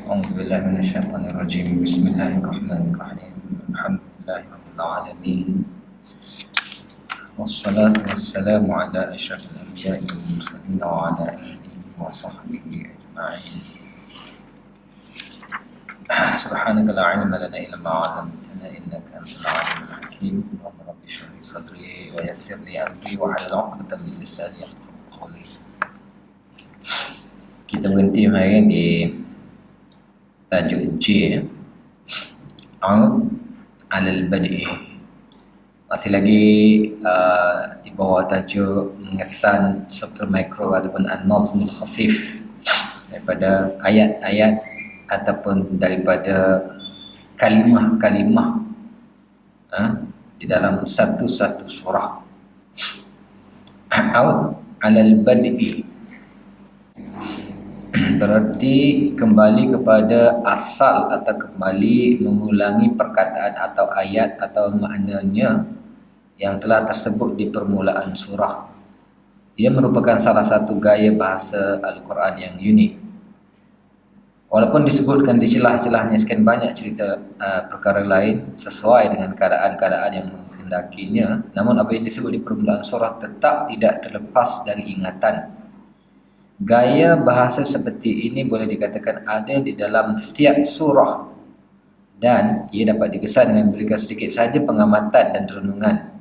أعوذ بالله من الشيطان الرجيم. بسم الله الرحمن الرحيم. الحمد لله رب العالمين، والصلاة والسلام على أشرف الأنبياء والمرسلين وعلى آله وصحبه أجمعين. سبحانك لا علم لنا إلا ما علمتنا إنك أنت العليم الحكيم. اللهم رب اشرح لي صدري ويسر لي أمري واحلل عقدة من لساني يفقهوا قولي. Kita berhenti hari di tajuk J, Aud alal bad'i. Masih lagi di bawah tajuk mengesan struktur mikro ataupun an-nazmul khafif daripada ayat-ayat ataupun daripada kalimah-kalimah di dalam satu-satu surah. Aud alal bad'i berarti kembali kepada asal atau kembali mengulangi perkataan atau ayat atau maknanya yang telah tersebut di permulaan surah. Ia merupakan salah satu gaya bahasa Al-Quran yang unik. Walaupun disebutkan di celah-celahnya sekian banyak cerita perkara lain sesuai dengan keadaan-keadaan yang menghendakinya, namun apa yang disebut di permulaan surah tetap tidak terlepas dari ingatan. Gaya bahasa seperti ini boleh dikatakan ada di dalam setiap surah dan ia dapat dikesan dengan berikan sedikit saja pengamatan dan renungan.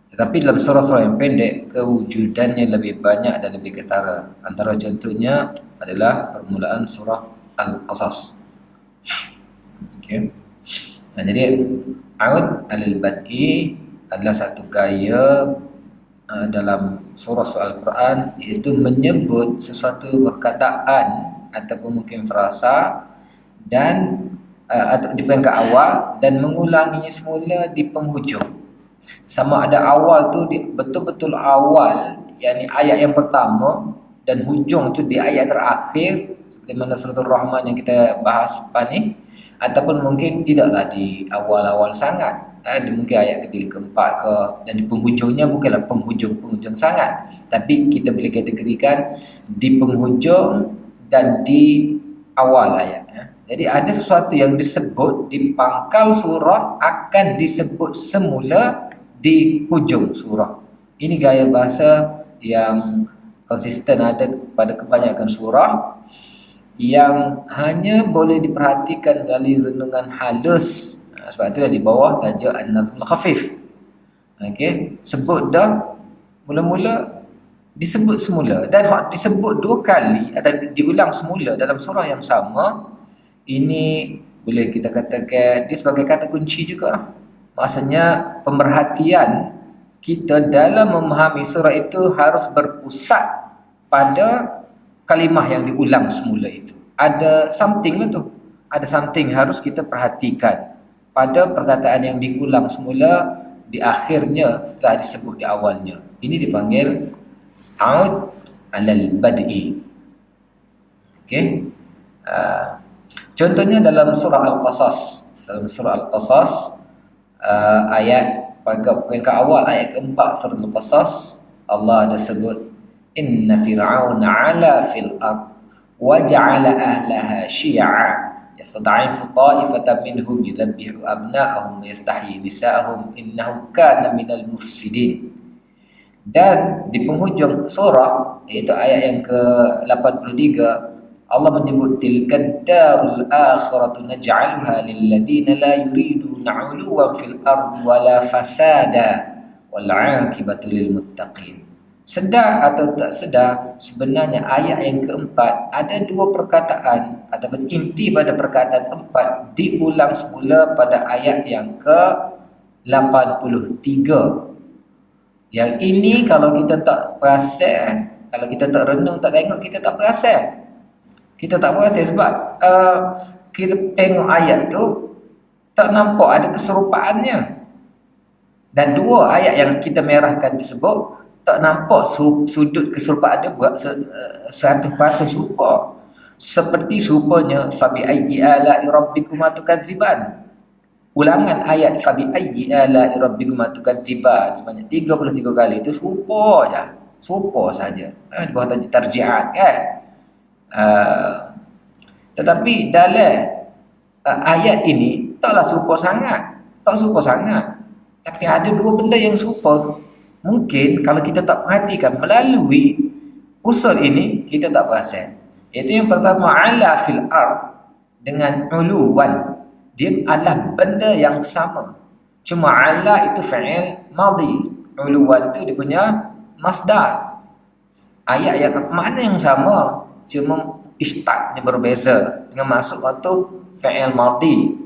Tetapi dalam surah-surah yang pendek, kewujudannya lebih banyak dan lebih ketara. Antara contohnya adalah permulaan surah Al-Qasas. Okay. Jadi Aud al-Bad'i adalah satu gaya dalam surah Al-Quran, iaitu menyebut sesuatu perkataan ataupun mungkin frasa dan atau di peringkat awal dan mengulanginya semula di penghujung. Sama ada awal tu betul-betul awal, yakni ayat yang pertama, dan hujung tu di ayat terakhir seperti mana surah Ar-Rahman yang kita bahas lepas ni, ataupun mungkin tidaklah di awal-awal sangat. Mungkin ayat ketiga, keempat ke, dan di penghujungnya bukanlah penghujung sangat, tapi kita boleh kategorikan di penghujung dan di awal ayat. Jadi ada sesuatu yang disebut di pangkal surah akan disebut semula di hujung surah. Ini gaya bahasa yang konsisten ada pada kebanyakan surah, yang hanya boleh diperhatikan melalui renungan halus. Sebab itulah di bawah tajuk An-Nazmul Khafif. Okey, sebut dah mula-mula, disebut semula, dan disebut dua kali atau diulang semula dalam surah yang sama. Ini boleh kita katakan dia sebagai kata kunci juga. Maksudnya pemerhatian kita dalam memahami surah itu harus berpusat pada kalimah yang diulang semula itu. Ada something lah tu. Ada something harus kita perhatikan pada perkataan yang diulang semula di akhirnya setelah disebut di awalnya. Ini dipanggil Aud alal bad'i. Okey. Contohnya dalam surah Al-Qasas. Dalam surah Al-Qasas ayat pada awal ayat keempat surah Al-Qasas, Allah ada sebut inna fir'auna 'ala fil ard wa ja'ala ahlaha syi'a yastad'ifu ta'ifatan minhum yudhabbihu abna'ahum wa yastahyi nisa'ahum innahu kana minal mufsidin. Dan di penghujung surah, iaitu ayat yang ke-83, Allah menyebut tilkad darul akhiratu naj'aluha lil ladina la yuriduna 'uluwan fil ardi wala fasada wal 'aqibatu lil muttaqin. Sedar atau tak sedar, sebenarnya ayat yang keempat ada dua perkataan ataupun inti pada perkataan keempat diulang semula pada ayat yang ke-83. Yang ini kalau kita tak perasan, kalau kita tak renung, tak tengok, kita tak perasan. Kita tak perasan sebab kita tengok ayat tu tak nampak ada keserupaannya. Dan dua ayat yang kita merahkan tersebut tak nampak sudut keserupaan dia buat 100% serupa. Seperti serupanya fabi ayyi ala'i rabbikuma tukadziban. Ulangan ayat fabi ayyi ala'i rabbikuma tukadziban sebanyak 33 kali itu serupa aja. Serupa saja. Di bawah tajuk tarji'at kan. Tetapi dalam ayat ini taklah serupa sangat. Tak serupa sangat. Tapi ada dua benda yang serupa. Mungkin kalau kita tak perhatikan melalui usul ini, kita tak perasan. Iaitu yang pertama, ala fil ard dengan uluwan. Dia adalah benda yang sama. Cuma ala itu fa'il madhi. Uluwan itu dia punya masdar. Ayat yang makna yang sama, cuma ishtaqnya berbeza. Dengan masuk waktu fa'il madhi.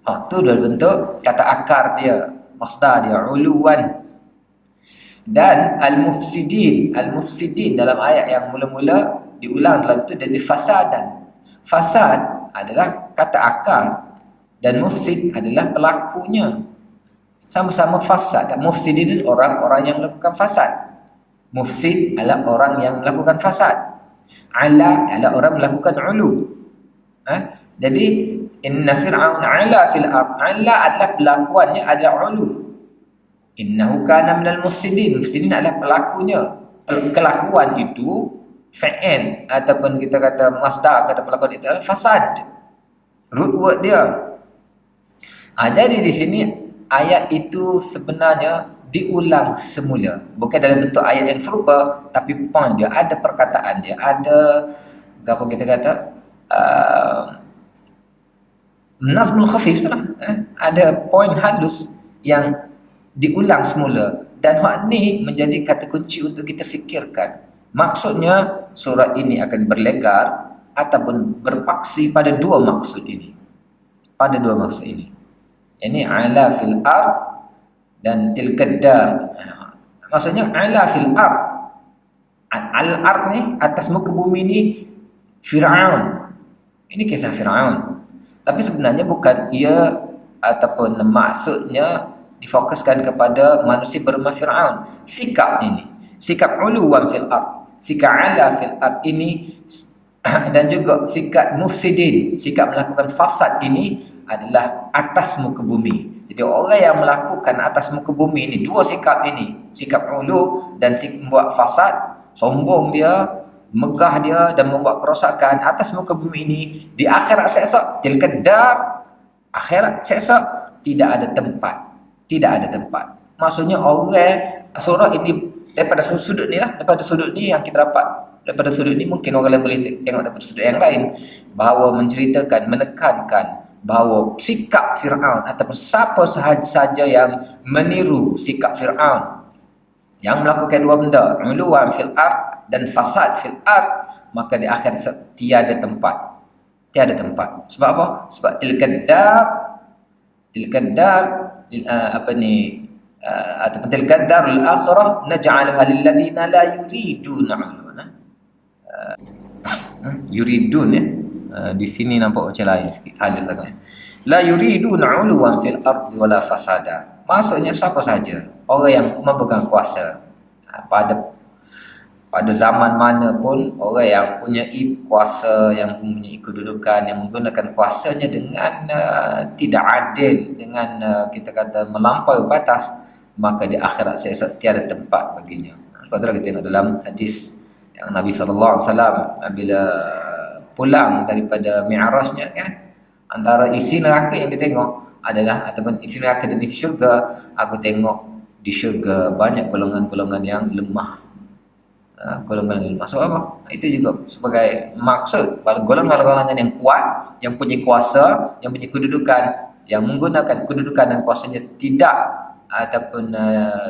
Itu dalam bentuk kata akar dia, masdar dia, uluwan. Dan al-mufsidin dalam ayat yang mula-mula diulang dalam itu jadi fasadan. Fasad adalah kata akar dan mufsid adalah pelakunya. Sama-sama fasad. Dan mufsidin orang-orang yang melakukan fasad. Mufsid adalah orang yang melakukan fasad. Ala adalah orang melakukan ulu. Jadi inna fir'aun ala fil ard. Ala adalah pelakuannya adalah ulu. Innahu kana minal mufsidin. Mufsidin adalah pelakunya. Kelakuan itu fa'il ataupun kita kata masdar kata pelakuan itu adalah fasad. Root word dia. Jadi di sini ayat itu sebenarnya diulang semula. Bukan dalam bentuk ayat yang serupa, tapi point dia ada perkataan dia, ada apa kita kata nazmul khafif tu lah. Ada point halus yang diulang semula, dan hak ni menjadi kata kunci untuk kita fikirkan. Maksudnya surah ini akan berlegar ataupun berpaksi pada dua maksud ini. Pada dua maksud ini. Ini ala fil ard dan tilkad dar. Maksudnya ala fil ard. Al-ard ni atas muka bumi ni Fir'aun. Ini kisah Fir'aun. Tapi sebenarnya bukan ia ataupun maksudnya difokuskan kepada manusia bernama Fir'aun. Sikap ini, sikap uluwan fil ard, sikap ala fil ard ini, dan juga sikap mufsidin, sikap melakukan fasad ini adalah atas muka bumi. Jadi orang yang melakukan atas muka bumi ini, dua sikap ini, sikap ulu dan membuat fasad, sombong dia, megah dia dan membuat kerosakan atas muka bumi ini, di akhirat seksa tilkad dar, akhirat seksa tidak ada tempat. Tidak ada tempat. Maksudnya orang surah ini daripada sudut ni lah, daripada sudut ni yang kita dapat. Daripada sudut ni mungkin orang lain boleh tengok daripada sudut yang lain, bahawa menceritakan, menekankan bahawa sikap Fir'aun ataupun siapa sahaja yang meniru sikap Fir'aun yang melakukan dua benda, uluwan fil ard dan fasad fil ard, maka di akhir tiada tempat. Tiada tempat. Sebab apa? Sebab tilkad dar apa ni ataupun tilkad darul akhirah naj'alha lil ladina la yuriduna 'ulwana. Yuridun ya. Di sini nampak macam lain sikit, halus sangat. La yuriduna 'uluwan fil ardi wala fasada. Maksudnya siapa saja orang yang memegang kuasa pada zaman mana pun, orang yang punya kuasa, yang punya kedudukan, yang menggunakan kuasanya dengan tidak adil, dengan kita kata melampaui batas, maka di akhirat tiada tempat baginya. Sebab itulah kita tengok dalam hadis yang Nabi SAW bila pulang daripada Mi'rajnya kan, antara isi neraka yang dia tengok adalah, ataupun isi neraka dan isi syurga, aku tengok di syurga banyak golongan-golongan yang lemah. Golongan lemah. Sebab apa? Itu juga sebagai maksud pada golongan-golongan yang kuat, yang punya kuasa, yang punya kedudukan, yang menggunakan kedudukan dan kuasanya tidak ataupun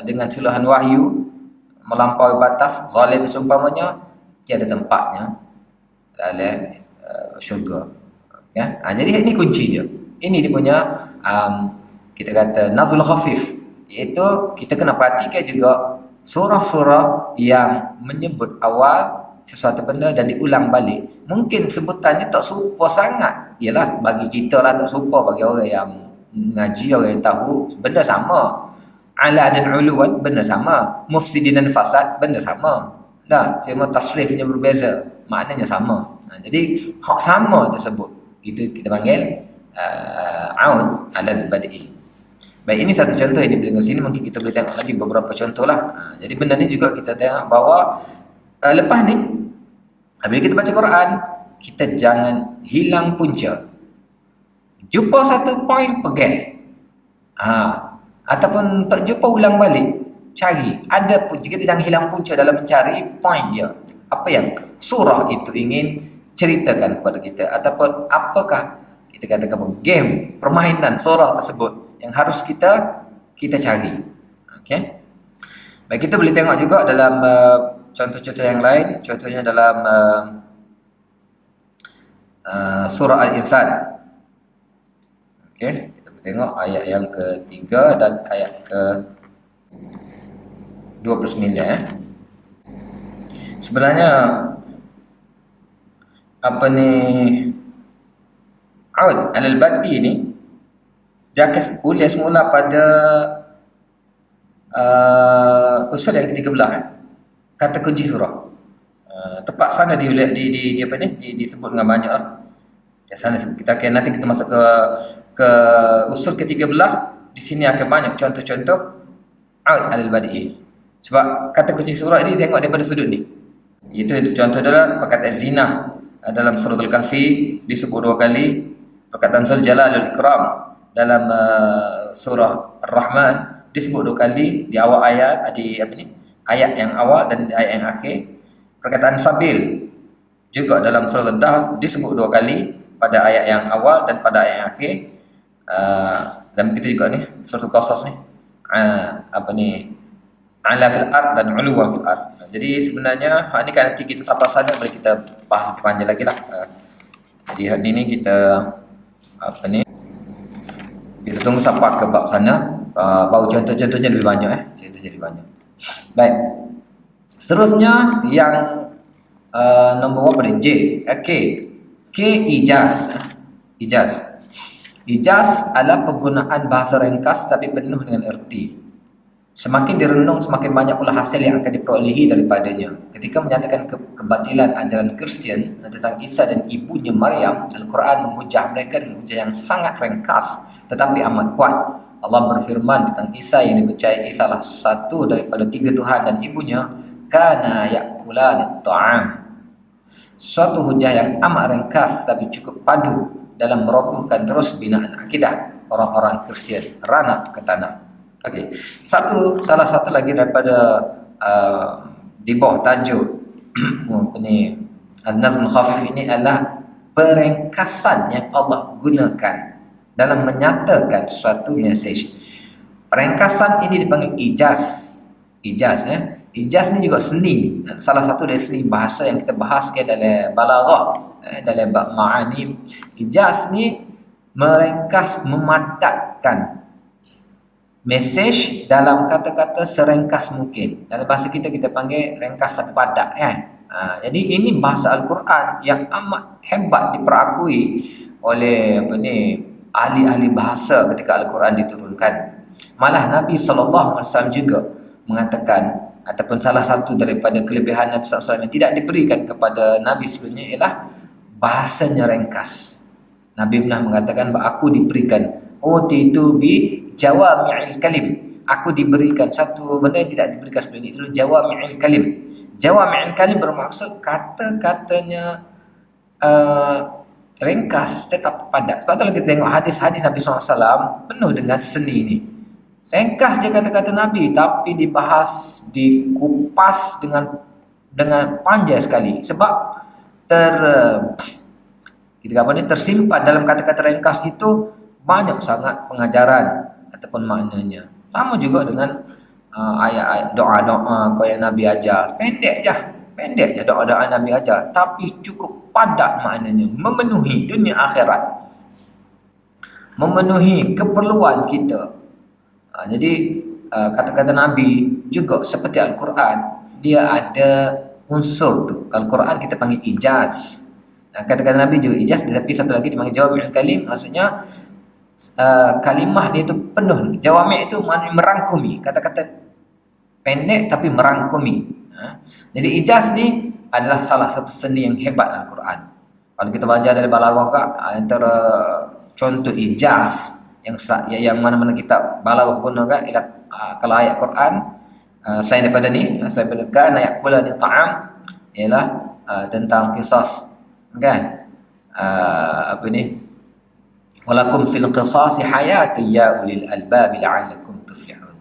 dengan suluhan wahyu melampaui batas, zalim seumpamanya, tiada tempatnya dalam syurga. Ya? Jadi ini kunci dia. Ini dia punya kita kata nazul khafif, iaitu kita kena perhatikan juga surah-surah yang menyebut awal sesuatu benda dan diulang balik. Mungkin sebutannya tak serupa sangat. Yalah, bagi kita lah tak serupa, bagi orang yang ngaji, orang yang tahu, benda sama. Ala dan uluwan benda sama. Mufsidin dan fasad benda sama. Dah, cuma tasrifnya berbeza, maknanya sama. Jadi hak sama tersebut kita panggil aud ala al-bad'i. Baik, ini satu contoh yang diberi sini. Mungkin kita boleh tengok lagi beberapa contoh lah. Jadi benda ni juga kita tengok bahawa lepas ni bila kita baca Quran, kita jangan hilang punca. Jumpa satu poin, pegang. Ataupun tak jumpa, ulang balik, cari. Ada punca, kita jangan hilang punca dalam mencari poin dia. Apa yang surah itu ingin ceritakan kepada kita, ataupun apakah kita katakan game, permainan surah tersebut yang harus kita cari. Okey. Baik, kita boleh tengok juga dalam contoh-contoh yang lain. Contohnya dalam surah Al-Insan. Okey, kita boleh tengok ayat yang ke-3 dan ayat ke-29. Sebenarnya apa ni, Aud al-Bad'i ni dia akan ulas semula pada usul yang ke-13, kata kunci surah. Tepat sana di apa ni, disebut dengan banyak lah. Di sana kita akan, nanti kita masuk ke usul ke-13. Di sini akan banyak contoh-contoh Aud al-Bad'i. Sebab kata kunci surah ini tengok daripada sudut ni. Itu contoh adalah perkataan zina dalam surah Al-Kahfi disebut 2 kali. Perkataan Zul Jalal Al-Ikram dalam surah Ar-Rahman disebut 2 kali, di awal ayat, ayat yang awal dan ayat yang akhir. Perkataan Sabil juga dalam surah Ad-Dahr disebut 2 kali, pada ayat yang awal dan pada ayat yang akhir. Dan begitu juga ni surah Al-Qasas ni, ala fil ard dan uluwa fil ard. Jadi sebenarnya ni kan nanti kita sampai sana boleh kita bahas lebih panjang lagi lah. Jadi hari ni kita kita tunggu sampai ke bab sana, baru contoh-contohnya lebih banyak contohnya lebih banyak. Baik, seterusnya yang nombor berapa ni? J. K, ijaz. Ijaz adalah penggunaan bahasa ringkas tapi penuh dengan erti. Semakin direnung, semakin banyak pula hasil yang akan diperolehi daripadanya. Ketika menyatakan kebatilan ajaran Kristian tentang Isa dan ibunya Maryam, Al-Quran menghujah mereka dengan hujah yang sangat ringkas tetapi amat kuat. Allah berfirman tentang Isa yang dipercayai salah satu daripada 3 Tuhan dan ibunya, kana ya'kulani ta'am. Suatu hujah yang amat ringkas tapi cukup padu dalam merobohkan terus binaan akidah orang-orang Kristian ranah ke tanah. Okey. Salah satu lagi daripada di bawah tajuk ini An-Nazm Khafif ini adalah perengkasan yang Allah gunakan dalam menyatakan suatu mesej. Perengkasan ini dipanggil ijaz. Ijaz ni juga seni. Salah satu dari seni bahasa yang kita bahas dalam balaghah, dalam bab ma'ani. Ijaz ni merengkas, memadatkan mesej dalam kata-kata seringkas mungkin. Dalam bahasa kita panggil ringkas tapi padat jadi ini bahasa Al-Quran yang amat hebat diperakui oleh ahli-ahli bahasa ketika Al-Quran diturunkan. Malah Nabi SAW juga mengatakan, ataupun salah satu daripada kelebihan Nabi SAW yang tidak diberikan kepada Nabi sebelumnya ialah bahasanya ringkas. Nabi pernah mengatakan bahawa aku diberikan utitu bi jawami'il kalim. Aku diberikan satu benda yang tidak diberikan sebelum itu, jawami'il kalim. Jawami'il kalim bermaksud kata-katanya ringkas tetap padat. Sebab kalau kita tengok hadis-hadis Nabi SAW penuh dengan seni ni. Ringkas je kata-kata Nabi tapi dibahas, dikupas dengan panjang sekali. Sebab tersimpan dalam kata-kata ringkas itu banyak sangat pengajaran ataupun maknanya. Sama juga dengan ayat-ayat doa-doa yang Nabi ajar. Pendek je doa-doa Nabi ajar, tapi cukup padat maknanya, memenuhi dunia akhirat, memenuhi keperluan kita. Jadi kata-kata Nabi juga seperti Al-Quran, dia ada unsur tu. Kalau Al-Quran kita panggil ijaz, kata-kata Nabi juga ijaz, tetapi satu lagi dipanggil jawami'ul kalim. Maksudnya kalimah dia itu penuh. Jawami' itu maknanya merangkumi, kata-kata pendek tapi merangkumi. Jadi ijaz ni adalah salah satu seni yang hebat Al-Quran. Kalau kita belajar dari balaghah, antara contoh ijaz yang mana-mana kitab balaghah gunakan ialah kalau ayat Quran selain daripada ni, selain daripada kana ya'kulani ta'am, ialah tentang kisah Kan? Apa ni? Walakum fil qisas hayatun ya ulil albab la'allakum tuflihun.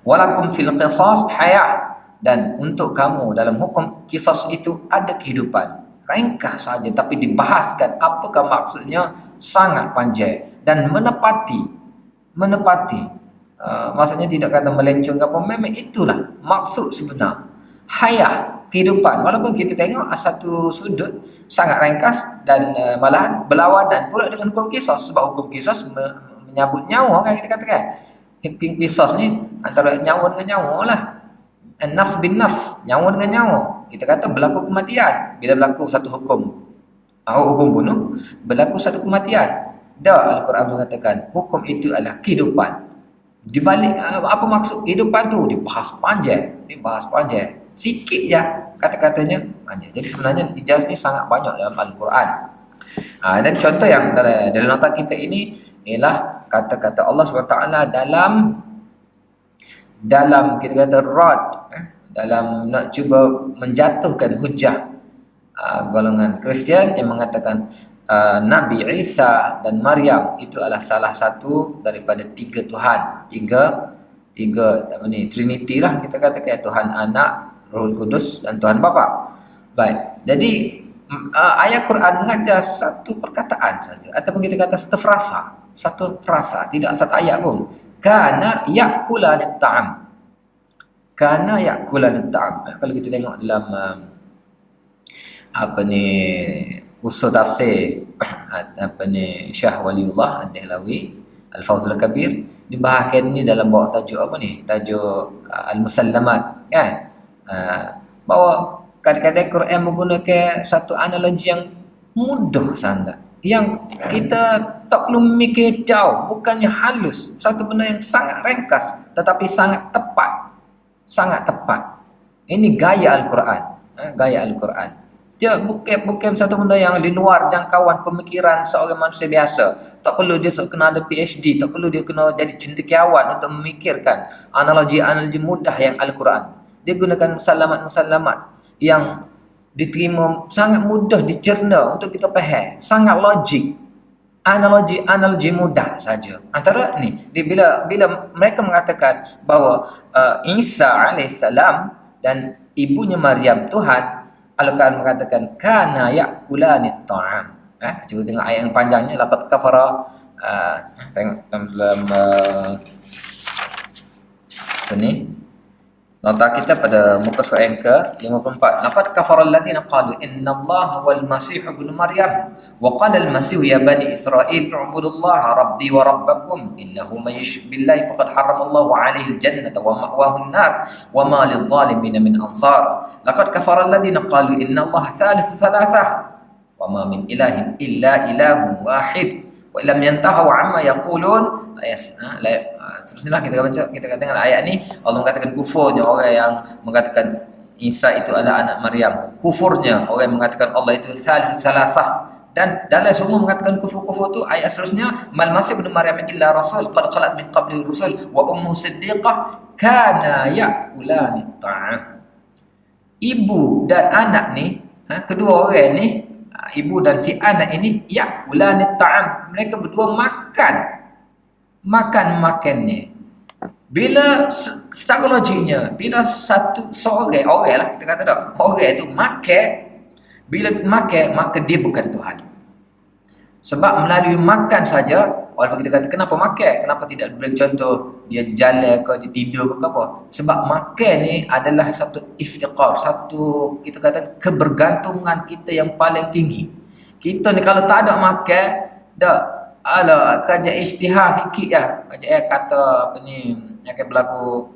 Walakum fil qisas hayat, dan untuk kamu dalam hukum kisas itu ada kehidupan. Ringkas saja tapi dibahaskan apakah maksudnya, sangat panjang dan menepati. Maksudnya tidak kata melencong apa, memang itulah maksud sebenar. Hayat, kehidupan. Walaupun kita tengok satu sudut sangat ringkas dan malahan berlawanan pula dengan hukum qisas, sebab hukum qisas menyabut nyawa kan, kita katakan. Hukum qisas ni antara nyawa dengan nyawa lah. Nafs bin nafs, nyawa dengan nyawa. Kita kata berlaku kematian bila berlaku satu hukum. Hukum bunuh, berlaku satu kematian. Dah Al-Quran mengatakan hukum itu adalah kehidupan. Di balik apa maksud kehidupan tu dibahas panjang. Sikit je kata-katanya panjang. Jadi sebenarnya ijaz ni sangat banyak dalam Al-Quran. Dan contoh yang dalam nota kita ini ialah kata-kata Allah SWT dalam kita kata rad, dalam nak cuba menjatuhkan hujah golongan Kristian yang mengatakan Nabi Isa dan Maryam itu adalah salah satu daripada tiga Tuhan, tiga apa ni, Trinity lah kita katakan, Tuhan Anak, Rohul Kudus dan Tuhan Bapa. Baik. Jadi ayat Quran mengajar satu perkataan saja ataupun kita kata satu frasa, tidak satu ayat pun. Kana ya'kulanit ta'am. Kana ya'kulanit ta'am. Kalau kita tengok dalam apa ni usul tafsir apa ni Syah Waliullah Ad-Dahlawi Al-Fawzul Kabir, dibahaskan ni dalam bawah tajuk apa ni, tajuk Al-Musallamat kan. Bahawa kadang-kadang Quran menggunakan satu analogi yang mudah sangat, yang kita tak perlu mikir jauh, bukannya halus, satu benda yang sangat ringkas tetapi sangat tepat. Ini gaya Al-Quran, gaya Al-Quran. Dia bukan satu benda yang di luar jangkauan pemikiran seorang manusia biasa. Tak perlu dia kena ada PhD, tak perlu dia kena jadi cendekiawan untuk memikirkan analogi-analogi mudah yang Al-Quran. Dia gunakan musalamat-musalamat yang diterima sangat mudah dicerna untuk kita faham, sangat logik. Analogi mudah saja. Antara ni, bila mereka mengatakan bahawa Isa alaihissalam dan ibunya Maryam Tuhan, Al-Quran mengatakan kana ya'kulanit ta'am. Cuba tengok ayat yang panjangnya, laqad kafara, tengok dalam apa ni, nota kita pada muka surat yang ke-54. Laqad kafara alladziina qalu innallaha wal masih ibnu maryam wa qala al masih ya bani israil u'budullaha rabbi wa rabbakum innahu may yushrik billahi faqad harramallahu 'alaihi al-jannata wa ma'wahu an-nar wa ma lidh-dhalimin min ansar. Laqad kafara alladziina qalu innallaha thalithu thalathah wa ma min ilahin illa ilahun wahid wa lam yantahu 'amma yaqulun. Teruslah kita katakan ayat ni, Allah mengatakan kufurnya orang yang mengatakan Isa itu adalah anak Maryam, kufurnya orang yang mengatakan Allah itu salasah, dan dalam semua mengatakan kufur tu ayat seterusnya, mal masih ibnu Maryam illa rasul qad khalat min qabli rusul wa ummuhu siddiqah kana ya'kulani ta'am. Ibu dan anak ni, kedua orang ni, ibu dan si anak ini ya'kulani ta'am, mereka berdua makannya. Bila secara logiknya, bila seorang lah kita kata tak, orang itu makan, bila makan maka dia bukan Tuhan. Sebab melalui makan saja, walaupun kita kata kenapa makan, kenapa tidak beri contoh dia jalan ke, dia tidur ke apa? Sebab makan ni adalah satu iftiqar, satu kita kata kebergantungan kita yang paling tinggi. Kita ni kalau tak ada makan, dah kerja isytihar sikit lah. Kerja kata apa ni, yang akan berlaku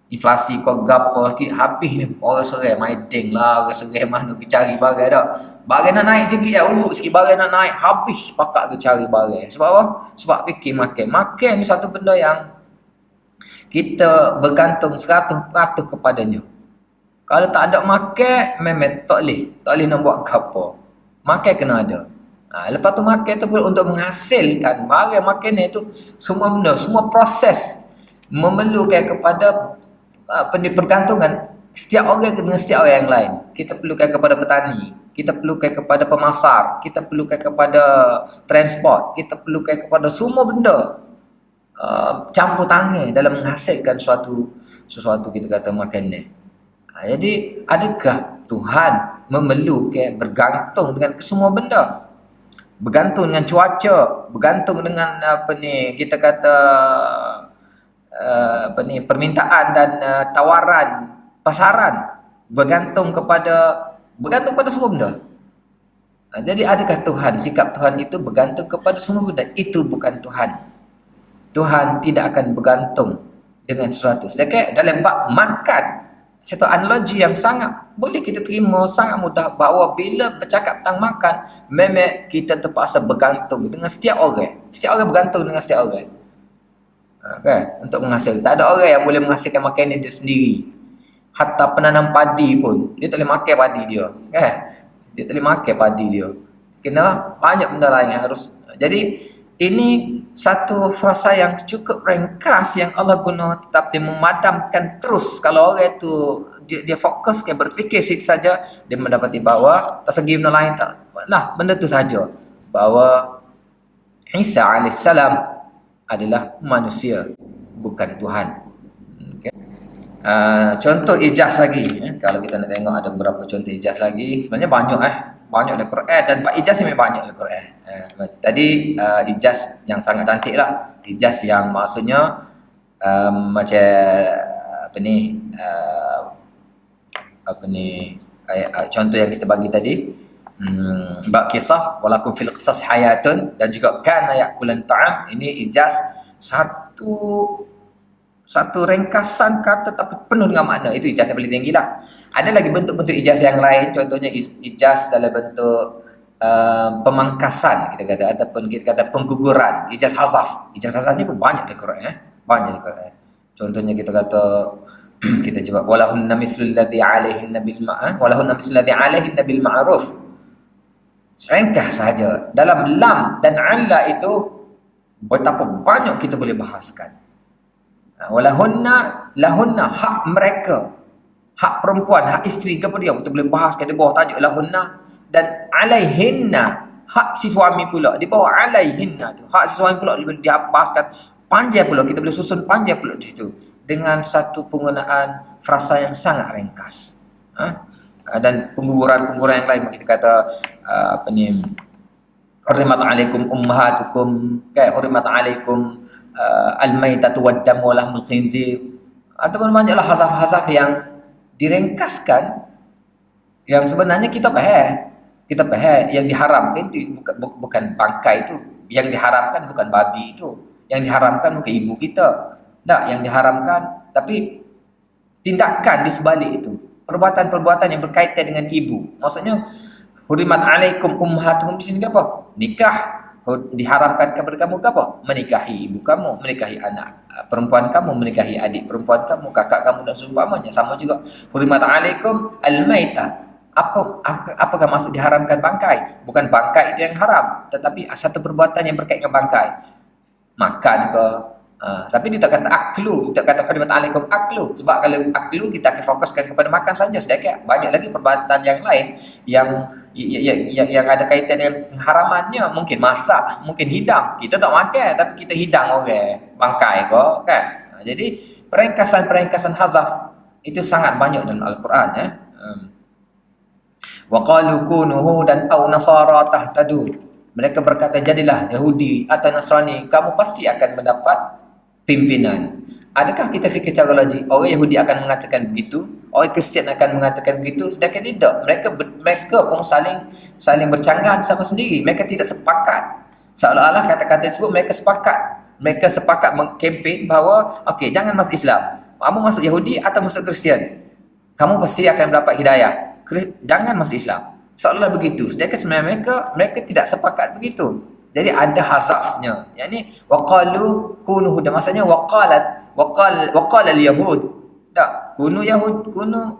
inflasi kau gapo sikit, habis ni orang serai maiding lah, orang serai mana pergi cari barang dah. Barang nak naik sikit lah, urut sikit barang nak naik, habis pakak tu cari barang. Sebab apa? Sebab fikir makan. Makan ni satu benda yang kita bergantung 100% kepadanya. Kalau tak ada makan, memang tak boleh nak buat apa. Makan kena ada. Lepas tu makan tu pun untuk menghasilkan barang makanan itu, semua benda, semua proses memerlukan kepada pergantungan setiap orang dengan setiap orang yang lain. Kita perlukan kepada petani, kita perlukan kepada pemasar, kita perlukan kepada transport, kita perlukan kepada semua benda. Campur tangan dalam menghasilkan sesuatu kita kata makanan. Jadi adakah Tuhan memerlukan bergantung dengan semua benda? Bergantung dengan cuaca, bergantung dengan kita kata permintaan dan tawaran pasaran, bergantung pada semua benda. Jadi adakah Tuhan, sikap Tuhan itu bergantung kepada semua benda? Itu bukan Tuhan. Tuhan tidak akan bergantung dengan sesuatu. Sedangkan dalam bab makan, satu analogi yang sangat boleh kita terima, sangat mudah, bahawa bila bercakap tentang makan, memang kita terpaksa bergantung dengan setiap orang. Setiap orang bergantung dengan setiap orang. Kan? Untuk menghasilkan. Tak ada orang yang boleh menghasilkan makanan dia sendiri. Hatta penanam padi pun, dia tak boleh makan padi dia. Kan? Dia tak boleh makan padi dia. Kena banyak benda lain yang harus. Jadi, ini satu frasa yang cukup ringkas yang Allah guna, tetapi memadamkan terus. Kalau orang itu dia fokus ke berfikir situ saja, dia mendapati bahawa tak segi benda lain tak. Nah, benda itu saja. Bahawa Isa AS adalah manusia, bukan Tuhan. Okay. Contoh ijaz lagi. Kalau kita nak tengok ada beberapa contoh ijaz lagi. Sebenarnya banyak banyak dalam Quran, dan ijaz ni memang banyak dalam Quran. Tadi ijaz yang sangat cantik lah. Ijaz yang maksudnya macam contoh yang kita bagi tadi, bab kisah walakum fil qisas hayatun, dan juga kana yakulan ta'am. Ini ijaz satu ringkasan kata tapi penuh dengan makna. Itu ijaz yang paling tinggi lah. Ada lagi bentuk-bentuk ijaz yang lain. Contohnya ijaz dalam bentuk pemangkasan kita kata, ataupun kita kata pengguguran. Ijaz hazaf. Ijaz hazaf ni pun banyak di Quran. Banyak di Quran. Contohnya kita kata kita coba walahunna mislul ladzi alaihinna bil ma'ruf, walahunna mislul ladzi alaihinna bil ma'ruf. Ringkas saja. Dalam lam dan ala itu betapa banyak kita boleh bahaskan. Walahunna, lahunna, hak mereka, hak perempuan, hak isteri kepada dia, kita boleh bahaskan di bawah tajuk lahunna. Dan alaihinna, hak si suami pula, di bawah alaihinna tu, hak si suami pula dia bahaskan panjang pula, kita boleh susun panjang pula di situ dengan satu penggunaan frasa yang sangat ringkas. Dan pengguguran-pengguran yang lain, kita kata hurrimat alaikum ummahatukum, hurrimat alaikum al-maitatu wad-damu wa lahmul khinzir, ataupun banyaklah hazaf-hazaf yang diringkaskan, yang sebenarnya kita faham yang diharamkan itu bukan bangkai itu, yang diharamkan bukan babi itu, yang diharamkan bukan ibu kita. Tak, yang diharamkan tapi tindakan di sebalik itu, perbuatan-perbuatan yang berkaitan dengan ibu. Maksudnya hurimat alaikum ummahatukum di sini apa? Nikah. Diharamkan kepada kamu apa? Menikahi ibu kamu, menikahi anak perempuan kamu, menikahi adik perempuan kamu, kakak kamu dan seumpamanya. Sama juga hurimat alaikum al-maitah. Apakah maksud diharamkan bangkai? Bukan bangkai itu yang haram, tetapi satu perbuatan yang berkaitan dengan bangkai. Makan ke? Tapi dia tak kata aklu, tak kata hurimat alaikum aklu. Sebab kalau aklu kita akan fokuskan kepada makan saja. Sedangkan banyak lagi perbuatan yang lain yang ada kaitan dengan pengharamannya. Mungkin masak, mungkin hidang. Kita tak makan tapi kita hidang orang, bangkai kok, kan? Jadi perengkasan hazaf itu sangat banyak dalam Al-Quran. Wa qalu kunu hudan aw nasara tahtadu. Mereka berkata jadilah Yahudi atau Nasrani, kamu pasti akan mendapat pimpinan. Adakah kita fikir cara logik? Orang Yahudi akan mengatakan begitu, orang Kristian akan mengatakan begitu, sedangkan tidak. Mereka pun saling bercanggahan sama sendiri. Mereka tidak sepakat. Seolah-olah kata-kata tersebut mereka sepakat. Mereka sepakat mengkempen bahawa okey, jangan masuk Islam. Kamu masuk Yahudi atau masuk Kristian, kamu pasti akan mendapat hidayah. Jangan masuk Islam. Seolah-olah begitu. Sedangkan sebenarnya mereka tidak sepakat begitu. Jadi ada hasafnya. Yang ni waqalu kunu hudan. Maksudnya waqala al-yahud. Tak, kunu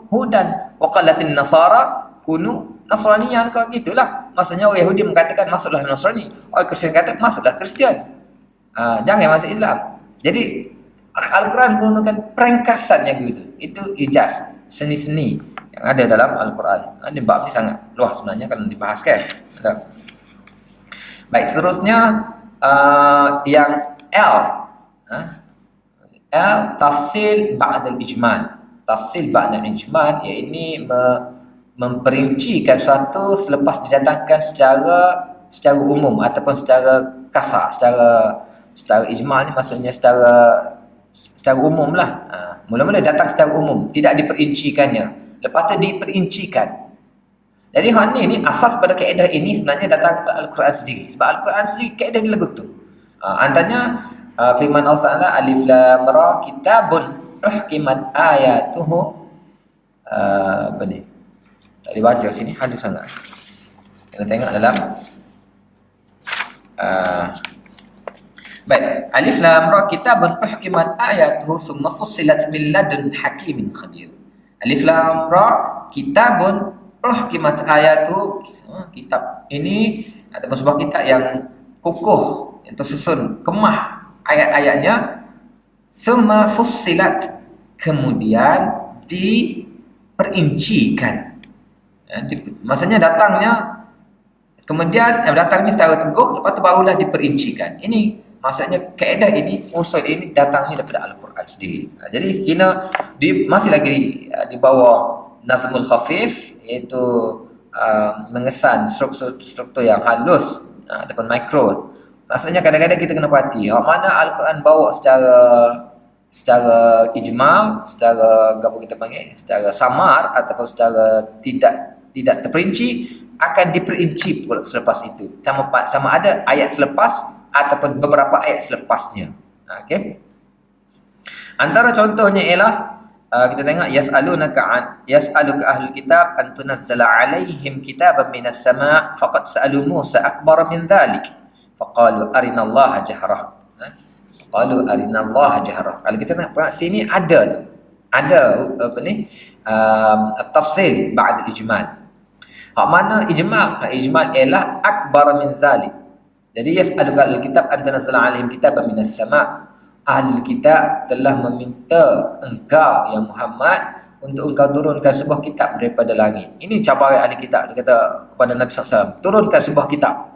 hudan. Waqalatin nasara kunu nasraniyan, kau gitulah. Maksudnya orang Yahudi mengatakan masuklah Nasrani. Orang Kristian kata masuklah Kristian. Jangan masuk Islam. Jadi Al-Quran menggunakan perengkasan yang begitu. Itu ijaz, seni-seni yang ada dalam Al-Quran. Ini bab ni sangat luas sebenarnya kalau dibahas kan. Baik, seterusnya yang L. L tafsil ba'da al-ijmal. Tafsil ba'da al-ijmal iaitu memperincikan sesuatu selepas didatangkan secara umum ataupun secara kasar, secara ijmal ni maksudnya secara umum lah. Mula-mula datang secara umum, tidak diperincikannya, lepas tu diperincikan. Jadi hal ni asas pada kaedah ini sebenarnya datang pada Al-Quran sendiri. Sebab Al-Quran sendiri kaedah dia lagu tu. Antaranya firman Allah Ta'ala, Alif Lam Ra kitabun uhkimat ayatuhu. Apa ni? Tak dibaca sini, halus sangat. Kita tengok dalam baik, Alif Lam Ra kitabun uhkimat ayatuhu summa fussilat min ladun hakimin khabir. Alif Lam Ra kitabun uhkimat ayatuhu. Kitab ini ataupun sebuah kitab yang kukuh, yang tersusun kemah ayat-ayatnya. Summa fussilat, kemudian diperincikan. Maksudnya datangnya kemudian datangnya secara teguh, lepas tu barulah diperincikan. Ini maksudnya kaedah ini, usul ini datangnya daripada Al-Quran sendiri. Jadi kena masih lagi di bawah nazmul khafif, iaitu mengesan struktur yang halus ataupun mikro. Maksudnya kadang-kadang kita kena perhati mana Al-Quran bawa secara ijmal, secara apa kita panggil, secara samar ataupun secara tidak terperinci, akan diperinci pula selepas itu. Sama ada ayat selepas ataupun beberapa ayat selepasnya. Okey. Antara contohnya ialah kita tengok yas'aluka ahlul kitab an tunazzala alaihim kitaban minas sama' faqad sa'alu Musa akbar min dhalik faqalu arinallaha jahrah. Qalu arinallaha jahrah. Kalau kita nak sini ada tu. Ada apa ni? At-tafsil ba'da al-ijmal. Hak mana ijmal? Ijmal ialah akbar min zalik. Jadi yas'aluka al-kitab an tunazzala alaihim kitaban minas sama'. Ahli kitab telah meminta engkau ya Muhammad untuk engkau turunkan sebuah kitab daripada langit. Ini cabaran ahli kitab. Dia kata kepada Nabi SAW, turunkan sebuah kitab.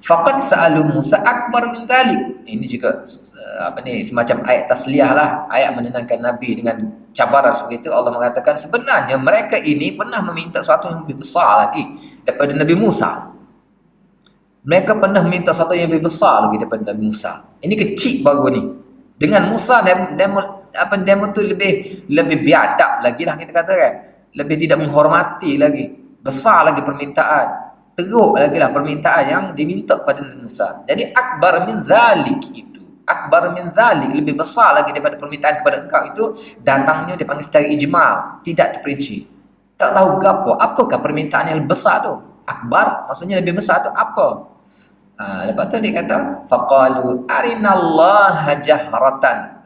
Faqad sa'alu Musa akbar min zalik. Ini juga semacam ayat tasliyah lah, ayat menenangkan Nabi dengan cabaran seperti itu. Allah mengatakan sebenarnya mereka ini pernah meminta sesuatu yang lebih besar lagi daripada Nabi Musa. Mereka pernah meminta sesuatu yang lebih besar lagi daripada Nabi Musa. Ini kecil baru ni. Dengan Musa demo tu lebih biadab lagi lah kita katakan. Lebih tidak menghormati lagi. Besar lagi permintaan. Teruk lagi lah permintaan yang diminta pada Nabi Musa. Jadi akbar min zalik itu. Akbar min zalik, lebih besar lagi daripada permintaan kepada engkau itu, datangnya dipanggil secara ijmal, tidak terperinci. Tak tahu apakah permintaan yang lebih besar tu. Akbar maksudnya lebih besar tu apa? Lepas tu dia kata faqalu arinallaha jahratan.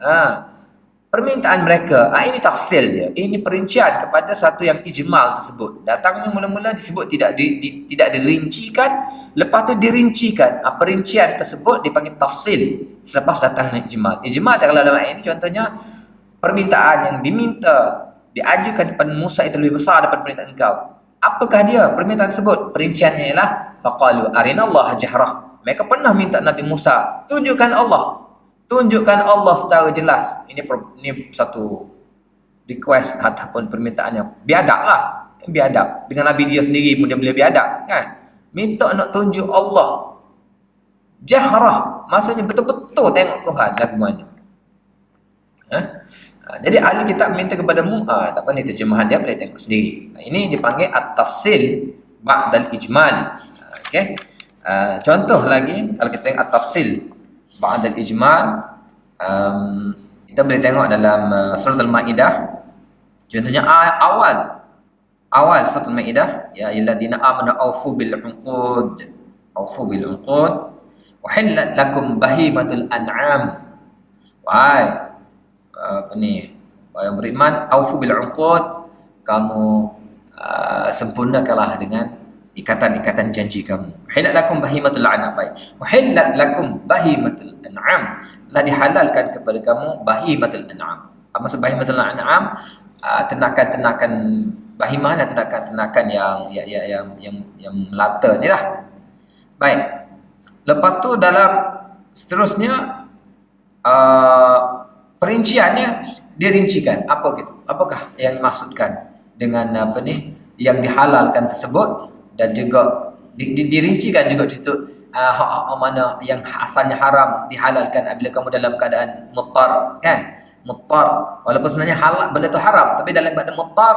Permintaan mereka, ini tafsil dia. Ini perincian kepada satu yang ijmal tersebut. Datangnya mula-mula disebut tidak dirincikan, lepas tu dirincikan. Perincian tersebut dipanggil tafsil selepas datangnya ijmal. Ijmal dalam ayat ini contohnya permintaan yang diajukan kepada Musa itu lebih besar daripada permintaan engkau. Apakah dia permintaan tersebut? Perinciannya ialah faqalu arinallaha jahrah. Mereka pernah minta Nabi Musa, tunjukkan Allah secara jelas. Ini satu request ataupun permintaan yang biadab lah. Biadab. Dengan Nabi dia sendiri pun dia boleh biadab kan. Minta nak tunjuk Allah jahrah, maksudnya betul-betul tengok Tuhan lagu mana. Jadi ahli kitab minta kepada tak apa ni terjemahan dia boleh tengok sendiri. Ini dipanggil at-tafsil ba'dal ijmal. Okey. Contoh lagi kalau kita tengok at-tafsil ba'dal ijmal, kita boleh tengok dalam surah Al-Maidah. Contohnya awal surah Al-Maidah, ya ayyuhalladzina amanu aufu bil 'uqud wa hillat lakum bahimatul an'am. Wahai yang beriman, aufu bil 'uqud, kamu sempurnakanlah dengan ikatan-ikatan janji kamu. Hillat lakum bahimatul an'am. Wahillat lakum bahimatul an'am. Telah dihalalkan kepada kamu bahimatul an'am. Apa maksud bahimatul an'am? Ternakan-ternakan bahimah lah, ternakan yang melata ni lah. Baik. Lepas tu dalam seterusnya perinciannya dia rincikan apakah yang dimaksudkan dengan yang dihalalkan tersebut, dan juga dirincikan juga di situ hak-hak mana yang asalnya haram dihalalkan apabila kamu dalam keadaan muttar, kan? Muttar walaupun sebenarnya halal, benda tu haram, tapi dalam keadaan muttar,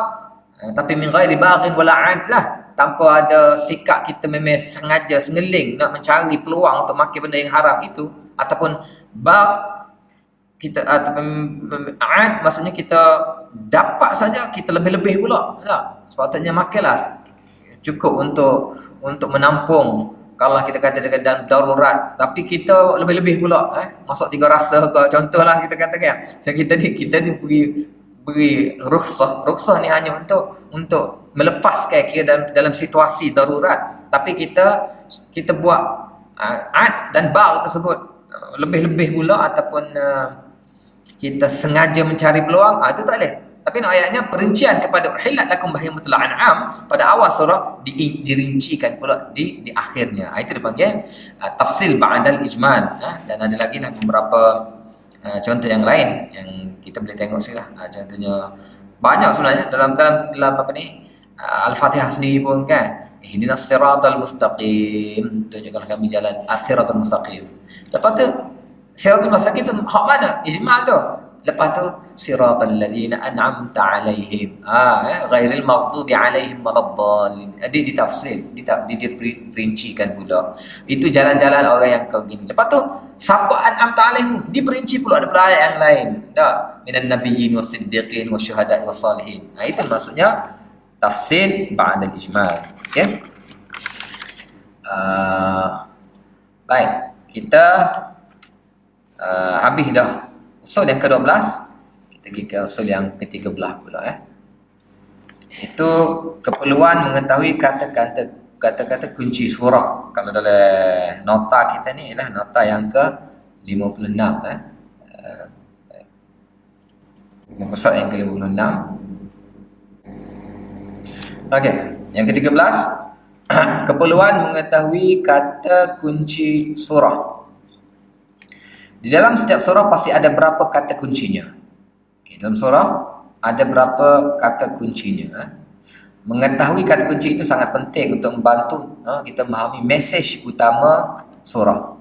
tapi min ghairi baghin wala 'ad lah, tanpa ada sikap kita memang sengaja sengeling nak mencari peluang untuk makan benda yang haram itu, ataupun kita maksudnya kita dapat saja, kita lebih-lebih pula ya. Sepatutnya makanlah cukup untuk menampung kalau kita kata dalam darurat, tapi kita lebih-lebih pula masuk 3 rasa ke contohlah kita katakan. So kita ni beri rukhsah ni hanya untuk melepaskan kira dalam situasi darurat, tapi kita buat ad dan bar tersebut lebih-lebih pula, ataupun kita sengaja mencari peluang, itu tak boleh. Tapi ayatnya perincian kepada uhillat lakum bahimatul an'am pada awal surah dirincikan pula di akhirnya. Itu dipanggil tafsil ba'dal ijmal. Dan ada lagi lah beberapa contoh yang lain yang kita boleh tengok sini lah. Contohnya banyak sebenarnya dalam Al-Fatihah sendiri pun, kan. Ihdinas siratal mustaqim, tunjukkanlah kami jalan as-siratal mustaqim. Lepas tu siratal mustaqim tu hak mana? Ijmal tu. Lepas tu siratal ladzina an'amta 'alaihim, ghairil maghdubi 'alaihim waladdallin. Ditafsir, diperincikan pula. Itu jalan-jalan orang yang kau gini. Lepas tu siapa an'amta 'alaihim diperinci pula daripada ayat yang lain. Tak, minan nabiyyin wasiddiqin wasyuhada'i wassalihin. Itu maksudnya tafsir ba'dal ijmal. Okey. Baik, kita habis dah usul yang ke-12, kita pergi ke usul yang ke-13 pula. Itu keperluan mengetahui kata-kata kunci surah. Kalau dalam nota kita ni ialah nota yang ke-56. Usul yang ke-56. Okey, yang ke-13, keperluan mengetahui kata kunci surah. Di dalam setiap surah pasti ada berapa kata kuncinya. Dalam surah ada berapa kata kuncinya. Mengetahui kata kunci itu sangat penting untuk membantu kita memahami mesej utama surah.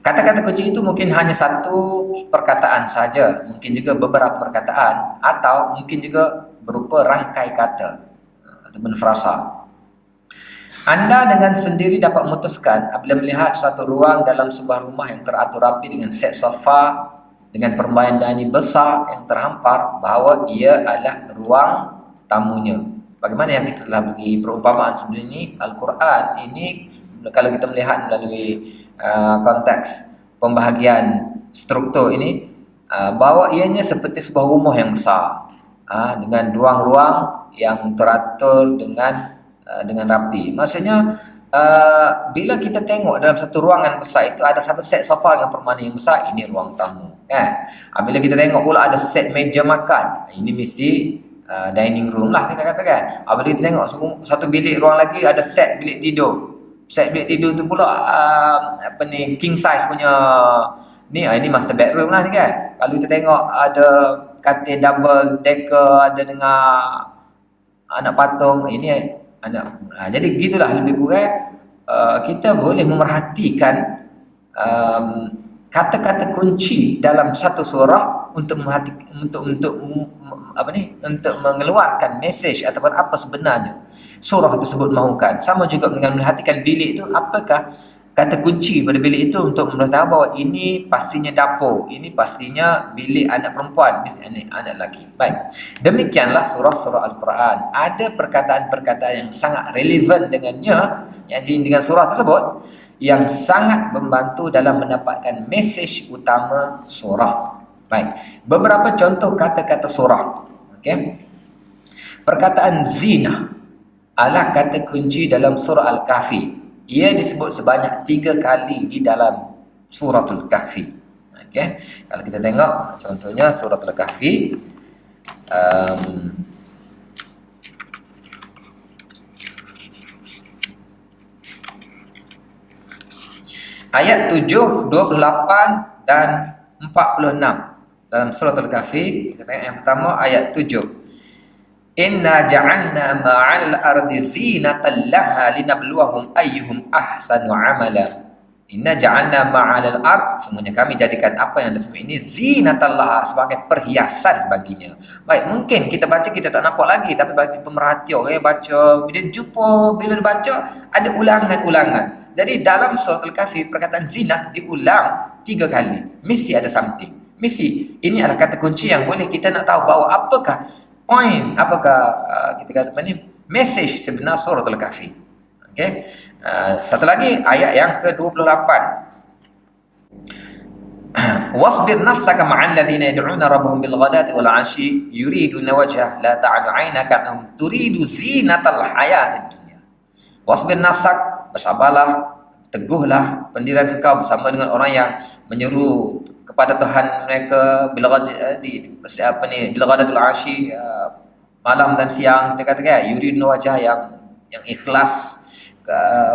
Kata-kata kunci itu mungkin hanya satu perkataan saja, mungkin juga beberapa perkataan, atau mungkin juga berupa rangkai kata ataupun frasa. Anda dengan sendiri dapat memutuskan apabila melihat suatu ruang dalam sebuah rumah yang teratur rapi dengan set sofa, dengan permainan besar yang terhampar, bahawa ia adalah ruang tamunya. Bagaimana yang kita telah beri perumpamaan sebelum ini, Al-Quran ini kalau kita melihat melalui konteks pembahagian struktur ini, bahawa ianya seperti sebuah rumah yang besar, dengan ruang-ruang yang teratur dengan rapi. Maksudnya bila kita tengok dalam satu ruangan besar itu ada satu set sofa dengan permainan yang besar, ini ruang tamu, kan? Bila kita tengok pula ada set meja makan, ini mesti dining room lah kita katakan. Bila kita tengok satu bilik ruang lagi ada set bilik tidur. Set bilik tidur tu pula king size punya ini master bedroom lah ni, kan? Kalau kita tengok ada katil double decker, ada dengan anak patung, ini jadi gitulah lebih kurang kita boleh memerhatikan kata-kata kunci dalam satu surah untuk mengeluarkan mesej ataupun apa sebenarnya surah tersebut mahukan. Sama juga dengan melihatkan bilik itu, apakah kata kunci pada bilik itu untuk mengetahui bahawa ini pastinya dapur, ini pastinya bilik anak perempuan, ini anak lelaki. Baik, demikianlah surah-surah Al-Quran. Ada perkataan-perkataan yang sangat relevan dengannya, yang dengan surah tersebut, yang sangat membantu dalam mendapatkan mesej utama surah. Baik, beberapa contoh kata-kata surah. Okey. Perkataan zina adalah kata kunci dalam surah Al-Kahfi. Ia disebut sebanyak 3 kali di dalam suratul Kahfi. Okey. Kalau kita tengok contohnya suratul Kahfi, Ayat 7, 28 dan 46 dalam surah Al-Kahfi. Kita tengok yang pertama ayat 7. Inna ja'alna ma'al ardi zinatan laha linabluwahum ayyuhum ahsanu amala. Inna ja'alna ma'al ard, semuanya kami jadikan apa yang disebut ini zinatan laha, sebagai perhiasan baginya. Baik, mungkin kita baca kita tak nampak lagi, tapi bagi pemerhati orang yang baca, bila jumpa, bila dibaca ada ulangan-ulangan. Jadi dalam surah Al-Kahfi perkataan zina diulang 3 kali. Mesti ada something. Mesti ini adalah kata kunci yang boleh kita nak tahu bahawa apakah point, apakah kita kata apa ni, message sebenar surah Al-Kahfi. Okey. Satu lagi ayat yang ke-28. Wasbir nafsaka ma'al ladzina yad'una rabbahum bil ghadati wal 'ashi yuriduna wajhah la ta'du 'ainaka annahum turidu zinatal hayatid dunya. Wasbir nafsak, bersabarlah, teguhlah pendirian engkau bersama dengan orang yang menyeru kepada Tuhan mereka bil ghadatul 'ashi, malam dan siang, kita kata kan, yuriduna wajah, yang ikhlas,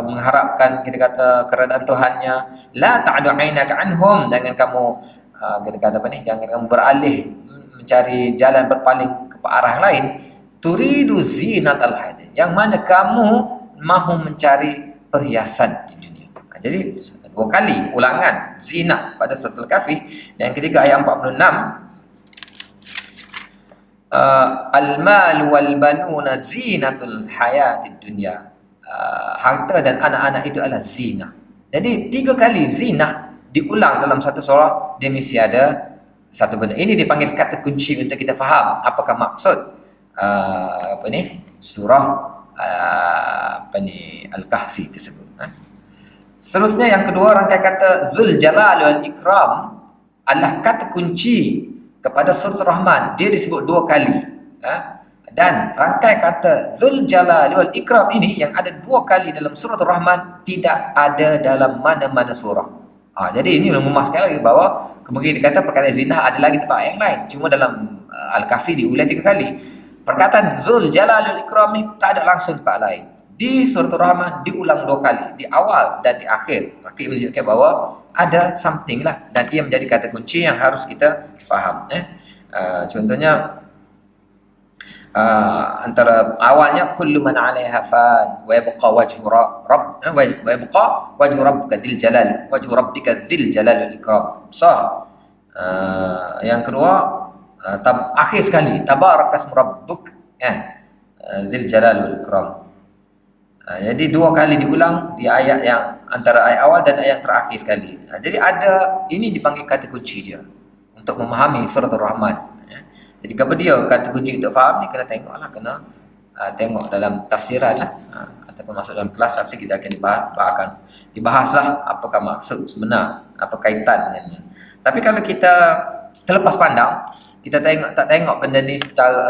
mengharapkan kita kata keredaan Tuhannya. La ta'du 'ainaka anhum, jangan kamu kita kata apa ni, jangan kamu beralih mencari jalan berpaling ke arah lain. Turidu zinatal hayat, yang mana kamu mahu mencari perhiasan di dunia. Jadi 2 kali ulangan zina pada surah Al-Kahfi. Dan yang ketiga ayat 46. Al-mal wal banuna zinatul hayatid dunya. Harta dan anak-anak itu adalah zina. Jadi 3 kali zina diulang dalam satu surah, dia mesti ada satu benda. Ini dipanggil kata kunci untuk kita faham apakah maksud surah Al-Kahfi tersebut. Seterusnya yang kedua, rangkaian kata Zul Jalal wal Ikram adalah kata kunci kepada surah Rahman. Dia disebut 2 kali. Dan rangkaian kata Zul Jalal wal Ikram ini yang ada 2 kali dalam surah Rahman tidak ada dalam mana-mana surah. Jadi ini memuaskan lagi bahawa kemudian dikata perkataan zina ada lagi tempat yang lain. Cuma dalam Al-Kahfi diulang 3 kali. Perkataan Zul Jalal wal Ikram ini tak ada langsung tempat lain. Di surah Rahman diulang 2 kali, di awal dan di akhir. Maka ini menunjukkan bahawa ada something lah, dan ia menjadi kata kunci yang harus kita faham. Contohnya antara awalnya kullu man 'alaiha fan wa yabqa wajhu rabbika dzil jalal, wajhu rabbika dzil jalal wal ikram. Yang kedua akhir sekali tabarakas rabbuk dzil jalal wal ikram. Jadi 2 kali diulang di ayat yang antara ayat awal dan ayat terakhir sekali. Jadi ada, ini dipanggil kata kunci dia untuk memahami surah Ar-Rahman. Jadi kepada dia kata kunci untuk faham ni kena tengoklah, kena tengok dalam tafsiran lah, ataupun masuk dalam kelas tafsir kita akan dibahaslah apakah maksud sebenar, apa kaitan dengannya. Tapi kalau kita terlepas pandang, kita tak tengok benda ni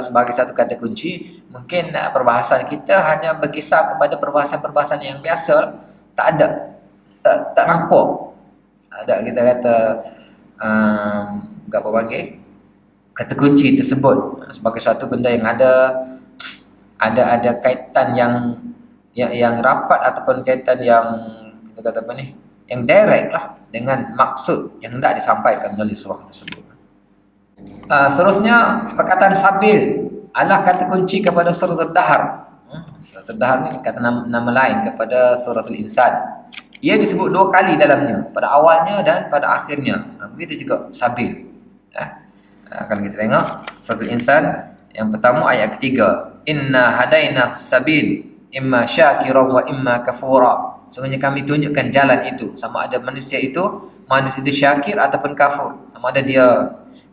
sebagai satu kata kunci, mungkin perbahasan kita hanya berkisar kepada perbahasan-perbahasan yang biasa, tak nampak ada kita kata apa panggil kata kunci tersebut sebagai satu benda yang ada kaitan yang rapat, ataupun kaitan yang kita kata apa ni, yang direct lah dengan maksud yang hendak disampaikan melalui surah tersebut. Seterusnya perkataan sabil adalah kata kunci kepada surah Ad-Dahr. Surah Ad-Dahr ni kata nama lain kepada surah Al-Insan. Ia disebut 2 kali dalamnya, pada awalnya dan pada akhirnya. Begitu juga sabil. Kalau kita tengok surah Al-Insan yang pertama ayat ketiga, inna hadaina sabil imma syakiran wa imma kafura. Sungguhnya kami tunjukkan jalan itu, sama ada manusia itu syakir ataupun kafur, sama ada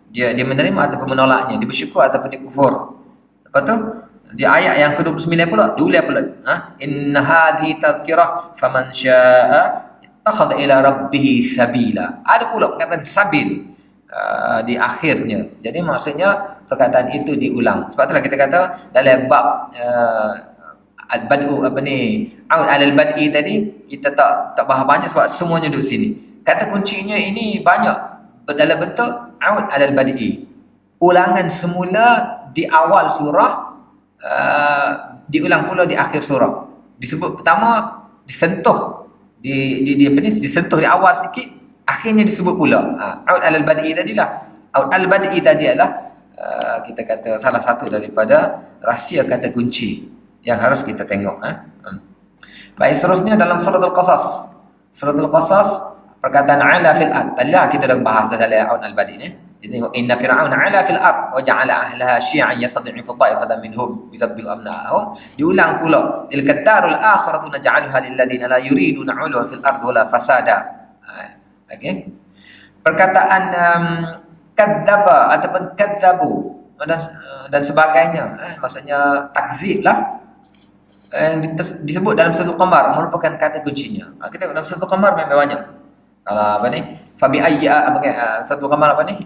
dia menerima ataupun menolaknya, dia bersyukur ataupun dia kufur. Lepas tu di ayat yang ke-29 pula diulang pula, inna hadhihi tadhkirah faman syaa'a ittakhadha ila rabbih sabila. Ada pula perkataan sabil di akhirnya. Jadi maksudnya perkataan itu diulang. Sebab itulah kita kata dalam bab al-bad'u aud al-bad'i tadi kita tak bahas banyak sebab semuanya duduk sini. Kata kuncinya ini banyak dalam bentuk aud al-bad'i. Ulangan semula di awal surah, diulang pula di akhir surah. Disebut pertama disentuh di apa ni, disentuh di awal sikit, akhirnya disebut pula. Aud al-badi tadilah. Aud al-badi tadi adalah kita kata salah satu daripada rahsia kata kunci yang harus kita tengok. Baik, seterusnya dalam surah Al-Qasas. Surah Al-Qasas perkataan ala fil ard. Tadilah kita dah bahas dalam aud al-badi ni. Jadi inna fir'auna ala fil ard wa ja'ala ahlaha syi'an yastad'ifu ta'ifatan minhum yudhabbihu abna'ahum. Diulang pula, tilka darul akhiratu naj'aluha lil ladzina la yuriduna 'uluwan fil ard wala fasada. Okey. Perkataan kadzdzaba ataupun kadzdzabu dan sebagainya, maksudnya takzib lah, yang disebut dalam surah Al-Qamar merupakan kata kuncinya. Kita tengok dalam surah Al-Qamar memang banyak. Kalau apa ni? Fabi ayya surah Al-Qamar apa ni?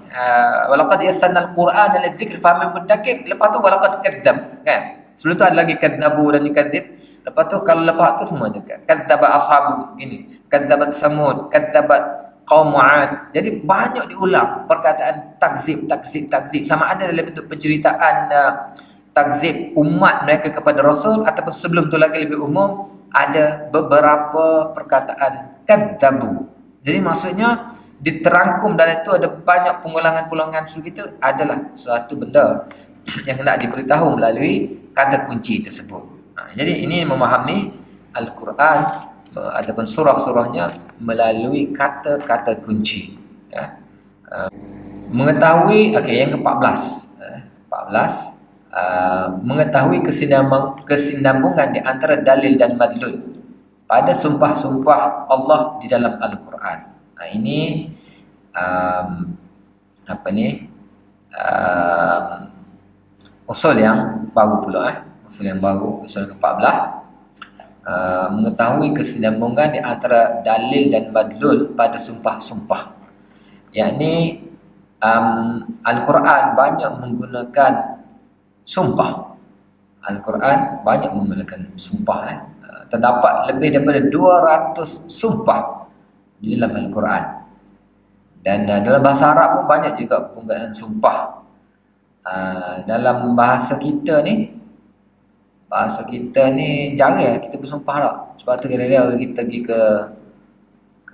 Walaqad yassarna al-Qur'ana lidzikri faman mudakkir. Lepas tu walaqad kadzdzab, kan? Sebelum tu ada lagi kadzdzabu dan yukadzib. Lepas tu kalau lepas tu semua juga. Kadzdzaba ashabu gini. Kadzdzabat samud, kadzdzabat qaum 'ad. Jadi banyak diulang perkataan takzib sama ada dalam bentuk penceritaan takzib umat mereka kepada Rasul, ataupun sebelum tu lagi lebih umum ada beberapa perkataan kadzabu. Jadi maksudnya diterangkum dalam itu ada banyak pengulangan-pengulangan kita adalah suatu benda yang hendak diberitahu melalui kata kunci tersebut. Jadi ini memahami Al-Quran ataupun surah-surahnya melalui kata-kata kunci. Mengetahui, okey, yang ke-14. 14 mengetahui kesinambungan di antara dalil dan madlul pada sumpah-sumpah Allah di dalam Al-Quran. Ini apa ni? Usul yang baru pula, usul yang baru, usul ke-14. Mengetahui kesinambungan di antara dalil dan madlul pada sumpah-sumpah. Yakni Al-Quran banyak menggunakan sumpah. Al-Quran banyak menggunakan sumpah. Terdapat lebih daripada 200 sumpah di dalam Al-Quran. Dan dalam bahasa Arab pun banyak juga penggunaan sumpah. Dalam bahasa kita ni jarang kita bersumpah tak. Sebab tu kadang-kadang kita pergi ke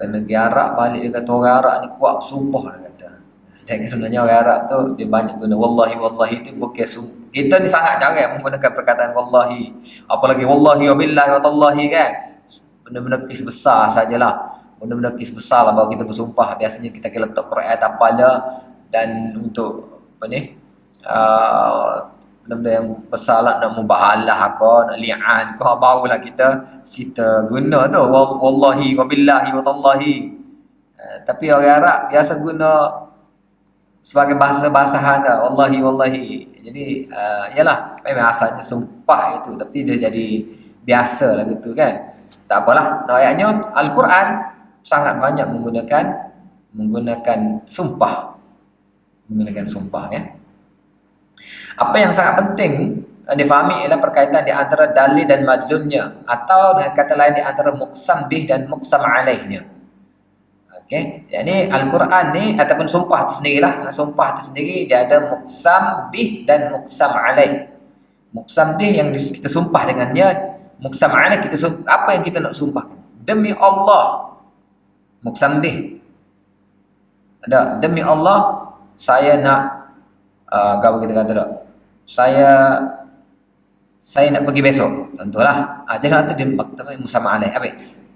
negeri Arab, balik dia kata orang Arab ni kuat sumpah, dia kata. Sedangkan sebenarnya orang Arab tu dia banyak guna wallahi tu bukan sumpah. Kita ni sangat jarang menggunakan perkataan wallahi. Apalagi wallahi wa billahi wa tallahi, kan. Benda-benda kes besar sajalah. Benda-benda kes besar lah baru kita bersumpah. Biasanya kita akan letak Quran atas kepala, dan untuk apa ni? Benda-benda yang besar lah, nak mubahalah ke, nak li'an ke, barulah kita guna tu wallahi wa billahi wa tallahi. Tapi orang Arab biasa guna sebagai bahasa handa, wallahi. Jadi yalah, memang asalnya sumpah itu, tapi dia jadi biasa lah gitu, kan. Tak apalah, ayatnya Al-Quran sangat banyak menggunakan sumpah. Ya. Apa yang sangat penting difahami ialah perkaitan di antara dalil dan madlulnya, atau dengan kata lain di antara muqsam bih dan muqsam alaihnya. Okey, yakni Al-Quran ni ataupun sumpah tu sendirilah. Sumpah tu sendiri dia ada muqsam bih dan muqsam alaih. Muqsam bih yang kita sumpah dengannya, muqsam alaih apa yang kita nak sumpah. Demi Allah. Muqsam bih. Ada demi Allah saya nak apa kita kata tak? Saya nak pergi besok. Contohlah. Jangan tu dia muqsam alaih.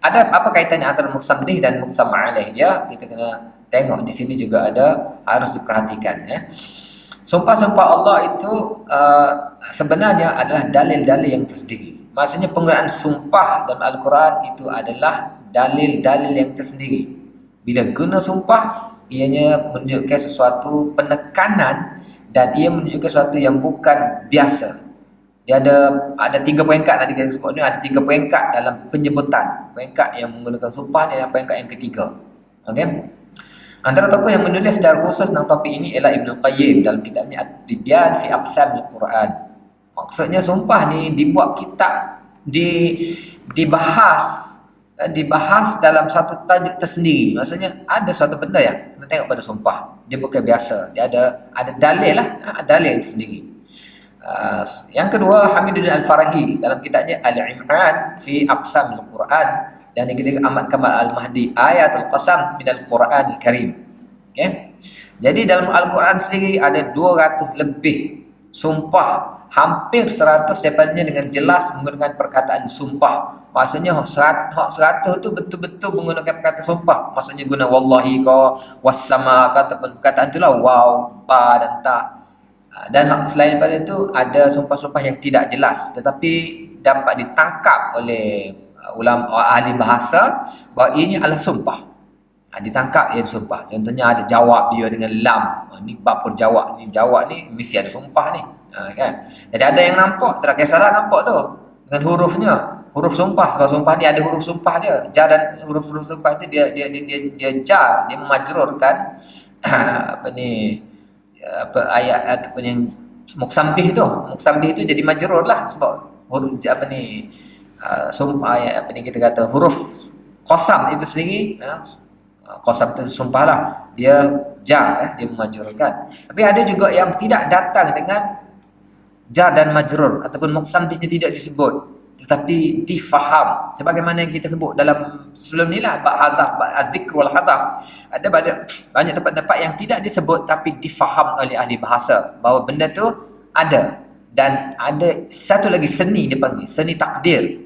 Ada apa kaitannya antara muqsam bih dan muqsam alaih? Ya, kita kena tengok di sini juga ada, harus diperhatikan, ya. Sumpah-sumpah Allah itu sebenarnya adalah dalil-dalil yang tersendiri. Maksudnya penggunaan sumpah dalam Al-Quran itu adalah dalil-dalil yang tersendiri. Bila guna sumpah, ianya menunjukkan sesuatu penekanan, dan ia menunjukkan sesuatu yang bukan biasa. Dia ada 3 peringkat tadi kita sebut ni, ada 3 peringkat dalam penyebutan. Peringkat yang menggunakan sumpah ni adalah peringkat yang ketiga. Okey. Antara tokoh yang menulis secara khusus tentang topik ini ialah Ibn Qayyim dalam kitabnya At-Tibyan fi Aqsamil Quran. Maksudnya sumpah ni dibuat kitab, dibahas dalam satu tajuk tersendiri. Maksudnya ada suatu benda yang kita tengok pada sumpah. Dia bukan biasa. Dia ada dalil lah, dalil tersendiri. Yang kedua, Hamiduddin Al-Farahi dalam kitabnya Al-Imran fi Aqsamil Quran dan dikatakan Ahmad Kamal Al-Mahdi, ayatul qasam minal Quranil Karim. Okey. Jadi dalam Al-Quran sendiri ada 200 lebih sumpah, hampir 100 daripadanya dengan jelas menggunakan perkataan sumpah. Maksudnya 100 tu betul-betul menggunakan perkataan sumpah. Maksudnya guna wallahi ka, wassama ka, ataupun perkataan itulah wow, ba dan ta. Dan selain daripada itu ada sumpah-sumpah yang tidak jelas tetapi dapat ditangkap oleh ulama ahli bahasa bahawa ini adalah sumpah. Ditangkap ia sumpah. Contohnya ada jawab dia dengan lam. Ni bab jawab ni mesti ada sumpah ni. Kan? Jadi ada yang nampak, tak kisahlah nampak tu dengan hurufnya, huruf sumpah. Sebab sumpah ni ada huruf sumpah dia. Jar dan huruf-huruf sumpah itu dia jar, dia memajrurkan ayat ataupun yang muksambih tu jadi majrur lah sebab huruf sumpah ayat kita kata huruf qasam itu sendiri qasam itu sumpah lah, dia jar, dia memajrurkan. Tapi ada juga yang tidak datang dengan jar dan majrur ataupun muksambihnya tidak disebut tetapi difaham sebagaimana yang kita sebut dalam sebelum ni lah, bab hazaf, bab adzikr wal hazaf. Ada banyak tempat-tempat yang tidak disebut tapi difaham oleh ahli bahasa bahawa benda tu ada. Dan ada satu lagi seni dipanggil seni takdir.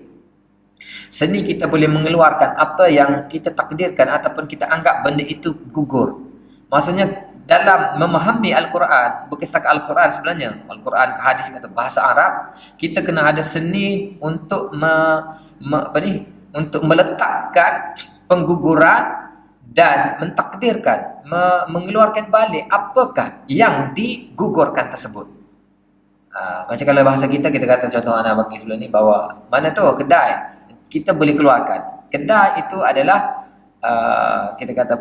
Seni kita boleh mengeluarkan apa yang kita takdirkan ataupun kita anggap benda itu gugur. Maksudnya dalam memahami Al-Quran, bukan setakat Al-Quran sebenarnya, Al-Quran ke hadis atau bahasa Arab, kita kena ada seni untuk untuk meletakkan pengguguran dan mentakdirkan, mengeluarkan balik apakah yang digugurkan tersebut. Macam kalau bahasa kita kata contoh anak bagi sebelum ni bahawa mana tu kedai, kita boleh keluarkan. Kedai itu adalah kita kata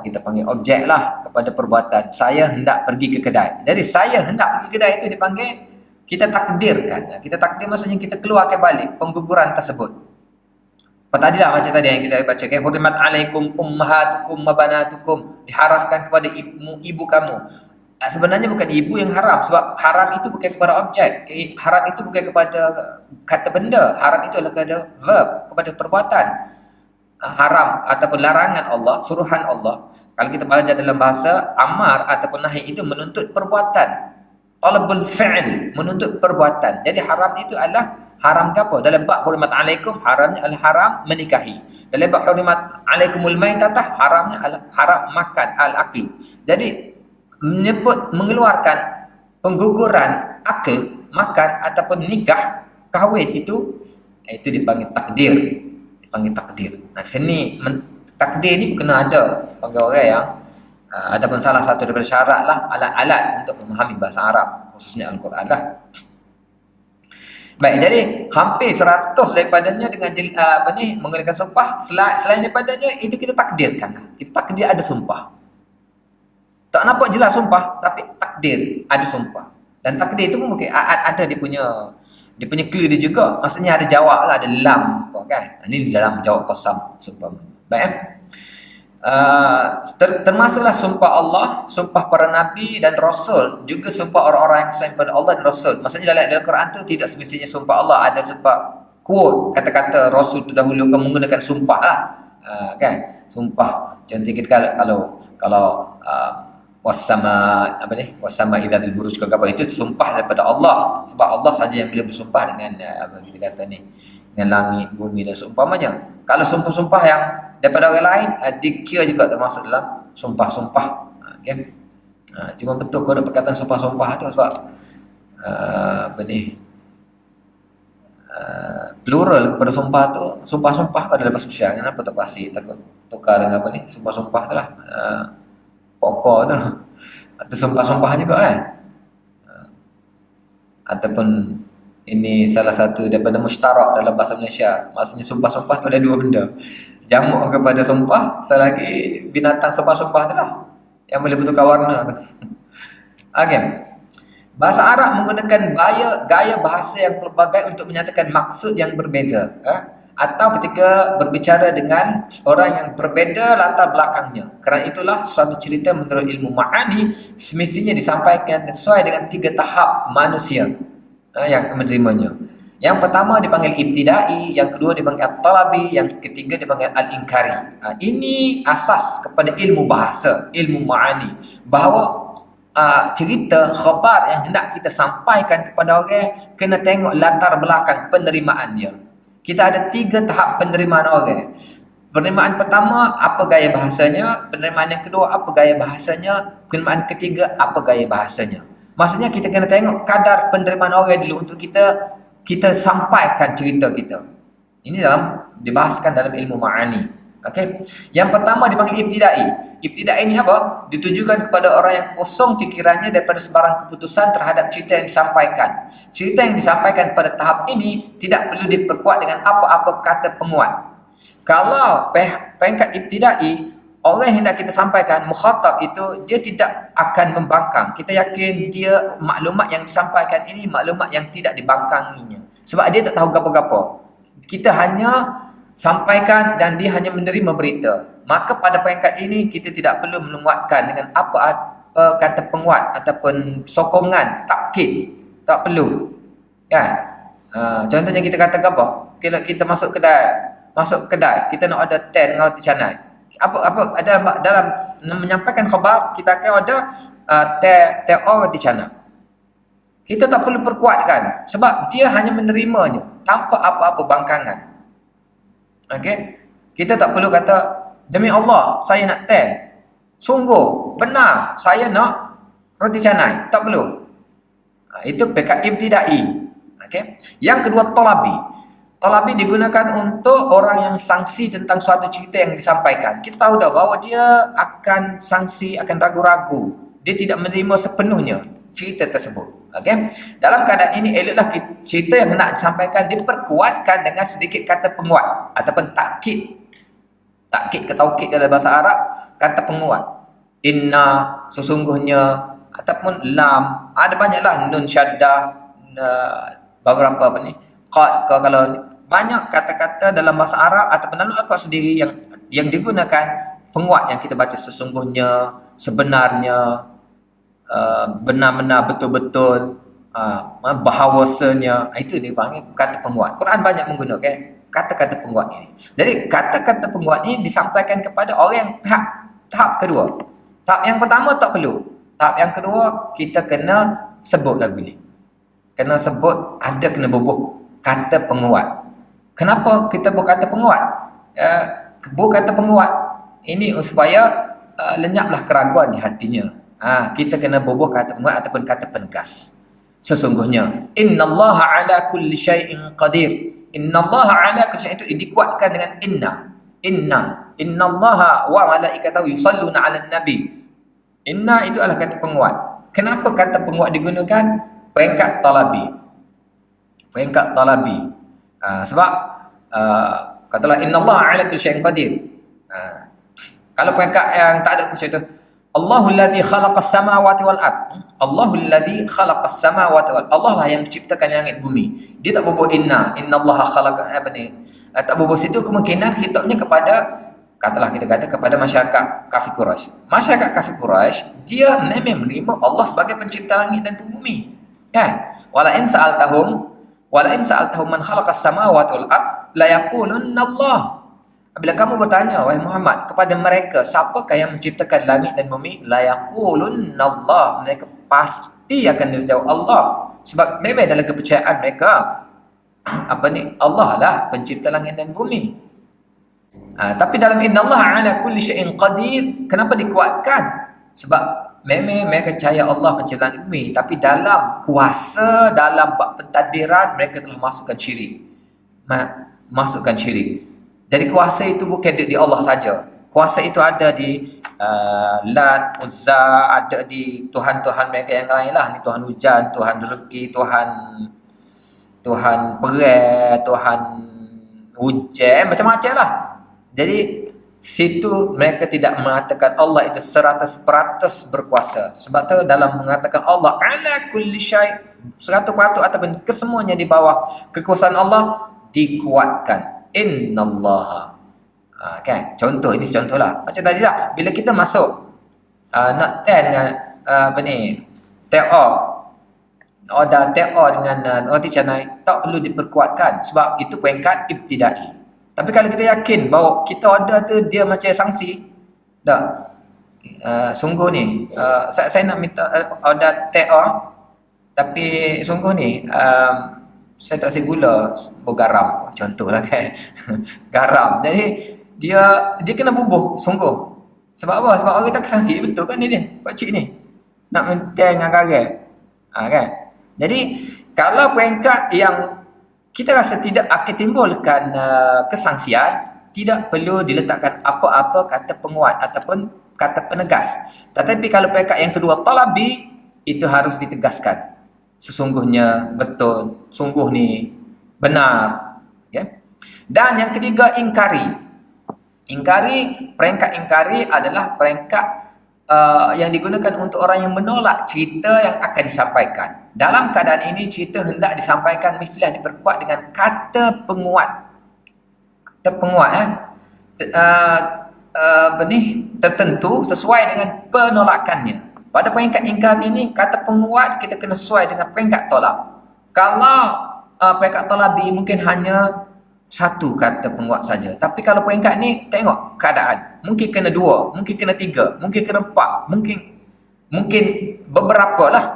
kita panggil objek lah kepada perbuatan. Saya hendak pergi ke kedai. Jadi saya hendak pergi ke kedai itu dipanggil, kita takdirkan. Kita takdir maksudnya kita keluarkan balik pengguguran tersebut. Tadilah macam tadi yang kita baca, hurimat alaikum ummahatukum wa banatukum, diharamkan kepada ibu kamu. Sebenarnya bukan ibu yang haram, sebab haram itu bukan kepada objek. Haram itu bukan kepada kata benda. Haram itu adalah kepada verb, kepada perbuatan. Haram ataupun larangan Allah, suruhan Allah. Kalau kita belajar dalam bahasa, amar ataupun nahi itu menuntut perbuatan. Talabul fi'l, menuntut perbuatan. Jadi haram itu adalah haram ke apa? Dalam bab hurimat alaikum, haramnya adalah haram menikahi. Dalam bab hurimat alaikumul maitatah, haramnya adalah haram makan, al-aklu. Jadi menyebut mengeluarkan pengguguran akal, makan ataupun nikah, kahwin itu dipanggil takdir. Panggil takdir. Seni takdir ni kena ada bagi orang yang ada pun salah satu daripada syarat lah, alat-alat untuk memahami bahasa Arab, khususnya Al-Quran lah. Baik, jadi hampir 100 daripadanya dengan menggunakan sumpah. Selain daripadanya itu kita takdirkan. Kita takdir ada sumpah. Tak nampak jelas sumpah tapi takdir ada sumpah. Dan takdir itu mungkin ada dia punya clue dia juga. Maksudnya ada jawab lah, ada lam kan. Ini dalam jawab qasam sumpah. Baik. Termasuklah sumpah Allah, sumpah para nabi dan rasul, juga sumpah orang-orang yang selain pada Allah dan rasul. Maksudnya dalam Quran tu tidak semestinya sumpah Allah, ada sumpah quote, kata-kata rasul terdahulu menggunakan sumpah lah. Kan? Sumpah. Contoh kita kalau wasama wasama idzatul buruj ke apa, itu sumpah daripada Allah, sebab Allah saja yang boleh bersumpah dengan kita kata ni, dengan langit, bumi dan seumpamanya. Kalau sumpah-sumpah yang daripada orang lain, dikira juga termasuk dalam sumpah-sumpah. Okay? Cuma betul kau ada perkataan sumpah-sumpah tu sebab plural kepada sumpah tu, sumpah-sumpah kau dalam bahasa Malaysia. Kenapa tak pasti takut tukar dengan sumpah-sumpah tu lah. Pokok tu lah. Atau sumpah-sumpah juga kan. Ataupun ini salah satu daripada mustarak dalam bahasa Malaysia. Maksudnya sumpah-sumpah tu ada dua benda. Jamuk kepada sumpah, salah lagi binatang sumpah-sumpah tu lah, yang boleh bertukar warna tu. Okay. Bahasa Arab menggunakan gaya bahasa yang pelbagai untuk menyatakan maksud yang berbeza. Atau ketika berbicara dengan orang yang berbeza latar belakangnya. Kerana itulah suatu cerita menurut ilmu ma'ani semestinya disampaikan sesuai dengan 3 tahap manusia yang menerimanya. Yang pertama dipanggil ibtidai, yang kedua dipanggil at-talabi, yang ketiga dipanggil al-inkari. Ini asas kepada ilmu bahasa, ilmu ma'ani. Bahawa cerita, khabar yang hendak kita sampaikan kepada orang, kena tengok latar belakang penerimaan dia. Kita ada 3 tahap penerimaan orang. Penerimaan pertama, apa gaya bahasanya. Penerimaan yang kedua, apa gaya bahasanya. Penerimaan ketiga, apa gaya bahasanya. Maksudnya kita kena tengok kadar penerimaan orang dulu untuk kita sampaikan cerita kita. Ini dibahaskan dalam ilmu ma'ani. Okey. Yang pertama dipanggil ibtidai. Ibtidai ini apa? Ditujukan kepada orang yang kosong fikirannya daripada sebarang keputusan terhadap cerita yang disampaikan. Cerita yang disampaikan pada tahap ini tidak perlu diperkuat dengan apa-apa kata penguat. Kalau peringkat ibtidai, orang yang hendak kita sampaikan, mukhatab itu, dia tidak akan membangkang. Kita yakin dia maklumat yang disampaikan ini maklumat yang tidak dibangkanginya. Sebab dia tak tahu apa-apa. Kita hanya sampaikan dan dia hanya menerima berita. Maka pada peringkat ini kita tidak perlu menguatkan dengan apa kata penguat ataupun sokongan, takkid. Tak perlu. Kan? Contohnya kita kata apa? Kita masuk kedai, kita nak order teh dengan roti canai. Apa dalam menyampaikan khabar kita akan order teh roti canai. Kita tak perlu perkuatkan sebab dia hanya menerimanya tanpa apa-apa bangkangan. Okey? Kita tak perlu kata demi Allah saya nak teh. Sungguh benar saya nak roti canai. Tak perlu. Itu pekat ibtidai. Okey? Yang kedua talabi. Talabi digunakan untuk orang yang sangsi tentang suatu cerita yang disampaikan. Kita tahu dah bahawa dia akan sangsi, akan ragu-ragu. Dia tidak menerima sepenuhnya cerita tersebut. Okey. Dalam keadaan ini eloklah cerita yang nak disampaikan diperkuatkan dengan sedikit kata penguat ataupun takkid. Takkid ke taukid dalam bahasa Arab, kata penguat. Inna, sesungguhnya, ataupun lam. Ada banyaklah nun syaddah, beberapa apa ni? Qad, kalau banyak kata-kata dalam bahasa Arab ataupun dalam Al-Quran sendiri yang digunakan penguat yang kita baca sesungguhnya, sebenarnya, benar-benar betul-betul, bahawasanya, itu dipanggil kata penguat. Quran banyak menggunakan kata-kata penguat ini. Jadi kata-kata penguat ini disampaikan kepada orang yang tahap kedua. Tahap yang pertama tak perlu. Tahap yang kedua kita kena sebut lagu ni. Kena sebut, kena bubuh kata penguat. Kenapa kita berkata penguat? Berkata penguat ini supaya lenyaplah keraguan di hatinya. Kita kena bubuh kata penguat ataupun kata penegas. Sesungguhnya innallaha ala kulli syai'in qadir. Innallaha ala kulli syai'in, itu dikuatkan dengan innallaha wa malaikatahu yusalluna 'alan nabi. Inna itu adalah kata penguat. Kenapa kata penguat digunakan? Peringkat talabi. Peringkat talabi. Sebab katalah innallaha ala kulli syai'in qadir. Kalau peringkat yang tak ada macam itu, Allahul ladzi khalaqas samawati wal ard. Allahul ladzi khalaqas samawati wal ard. Allah lah yang menciptakan langit bumi. Dia tak bubuh innallaha khalaqa apa ni? Tak bubuh situ, kemungkinan khitabnya kepada, katalah kita kata kepada masyarakat kafir Quraisy. Masyarakat kafir Quraisy dia memang menerima Allah sebagai pencipta langit dan bumi. Kan? Wala in sa'altahum man khalaqas samawati wal ard la yaqulunna Allah. Bila kamu bertanya, wahai Muhammad, kepada mereka, siapakah yang menciptakan langit dan bumi? La yaqulunna Allah. Mereka pasti akan menjawab Allah. Sebab memang dalam kepercayaan mereka, Allah lah pencipta langit dan bumi. Tapi dalam innallaha ala kulli syai'in qadir, kenapa dikuatkan? Sebab memang mereka percaya Allah pencipta langit dan bumi, tapi dalam kuasa, dalam bab pentadbiran, mereka telah masukkan syirik. Masukkan syirik. Jadi kuasa itu bukan di Allah saja. Kuasa itu ada di Lat, Uzza, ada di Tuhan-Tuhan mereka yang lain lah. Ni Tuhan hujan, Tuhan rezeki, Tuhan perai, Tuhan hujan, macam-macam lah. Jadi situ mereka tidak mengatakan Allah itu 100% berkuasa. Sebab tu dalam mengatakan Allah ala kulli syai', 100% ataupun kesemuanya di bawah kekuasaan Allah, dikuatkan. Innallaha. Kan? Contoh, ini contohlah. Macam tadi lah, bila kita masuk nak teh dengan apa ni? Teh order TO dengan roti canai tak perlu diperkuatkan sebab itu peringkat ibtidai. Tapi kalau kita yakin bahawa kita order tu dia macam sanksi, dah sungguh ni saya nak minta order TO tapi sungguh ni saya tak rasa gula bergaram contohlah kan. Garam. Jadi dia kena bubuh sungguh. Sebab apa? Sebab orang tak sanksi betul kan ni pak cik ni. Nak mentang dengan garam. Kan? Jadi kalau peringkat yang kita rasa tidak akan timbulkan kesangsian, tidak perlu diletakkan apa-apa kata penguat ataupun kata penegas. Tetapi kalau peringkat yang kedua talabi, itu harus ditegaskan. Sesungguhnya betul, sungguh ni benar. Okay? Dan yang ketiga ingkari. Peringkat ingkari adalah peringkat yang digunakan untuk orang yang menolak cerita yang akan disampaikan. Dalam keadaan ini cerita hendak disampaikan mestilah diperkuat dengan kata penguat. Kata penguat tertentu sesuai dengan penolakannya. Pada peringkat ingkar ini kata penguat kita kena sesuai dengan peringkat tolak. Kalau peringkat talabi mungkin hanya satu kata penguat saja. Tapi kalau peringkat ni tengok keadaan. Mungkin kena 2, mungkin kena 3, mungkin kena 4, mungkin beberapa lah.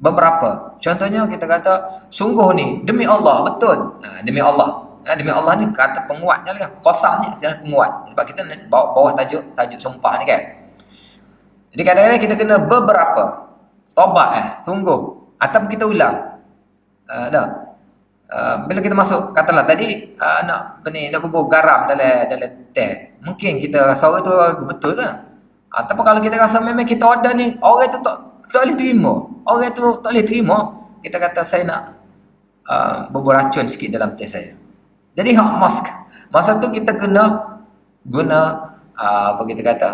Beberapa. Contohnya kita kata sungguh ni demi Allah betul. Demi Allah. Demi Allah ni kata penguatnya lah. Qasamnya adalah penguat. Sebab kita bawah tajuk sumpah ni kan. Jadi kadang-kadang kita kena beberapa. Tobat sungguh. Ataupun kita ulang. Bila kita masuk katalah tadi nak bubuh garam dalam teh. Mungkin kita rasa orang tu betul ke? Ataupun kalau kita rasa memang kita order ni orang tu tak boleh terima. Orang tu tak boleh terima, kita kata saya nak bubuh racun sikit dalam teh saya. Jadi masa tu kita kena guna apa kita kata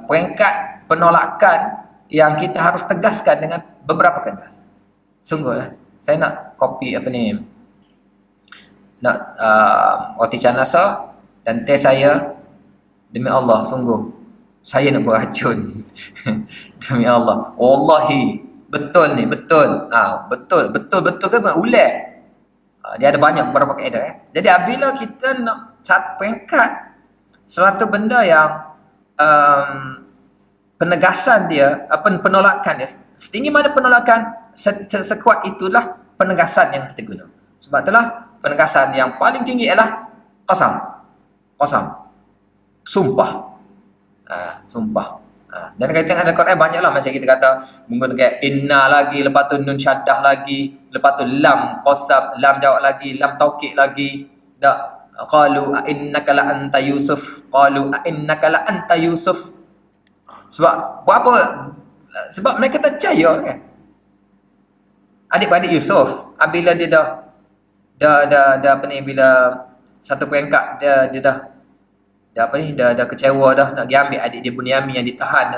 peringkat penolakan yang kita harus tegaskan dengan beberapa kata. Sungguh saya nak kopi nak roti canasa dan teh saya demi Allah sungguh saya nak beracun. Demi Allah wallahi betul ni betul betul kan ulat. Dia ada banyak beberapa kaedah Jadi apabila kita nak satu peringkat suatu benda yang penegasan dia penolakan dia setinggi mana penolakan sekuat itulah penegasan yang kita guna. Sebab itulah penegasan yang paling tinggi ialah qasam. Sumpah. Dan kaitan dengan Al-Quran banyaklah macam kita kata menggunakan inna lagi, lepas tu nun syaddah lagi, lepas tu lam qasam, lam jawab lagi, lam taukid lagi. Qalu a innaka la anta Yusuf. Sebab buat apa? Sebab mereka tak percaya kan. Adik-adik Yusuf, bila dia dah bila satu peringkat dia dah kecewa dah nak pergi ambil adik dia Bunyamin yang ditahan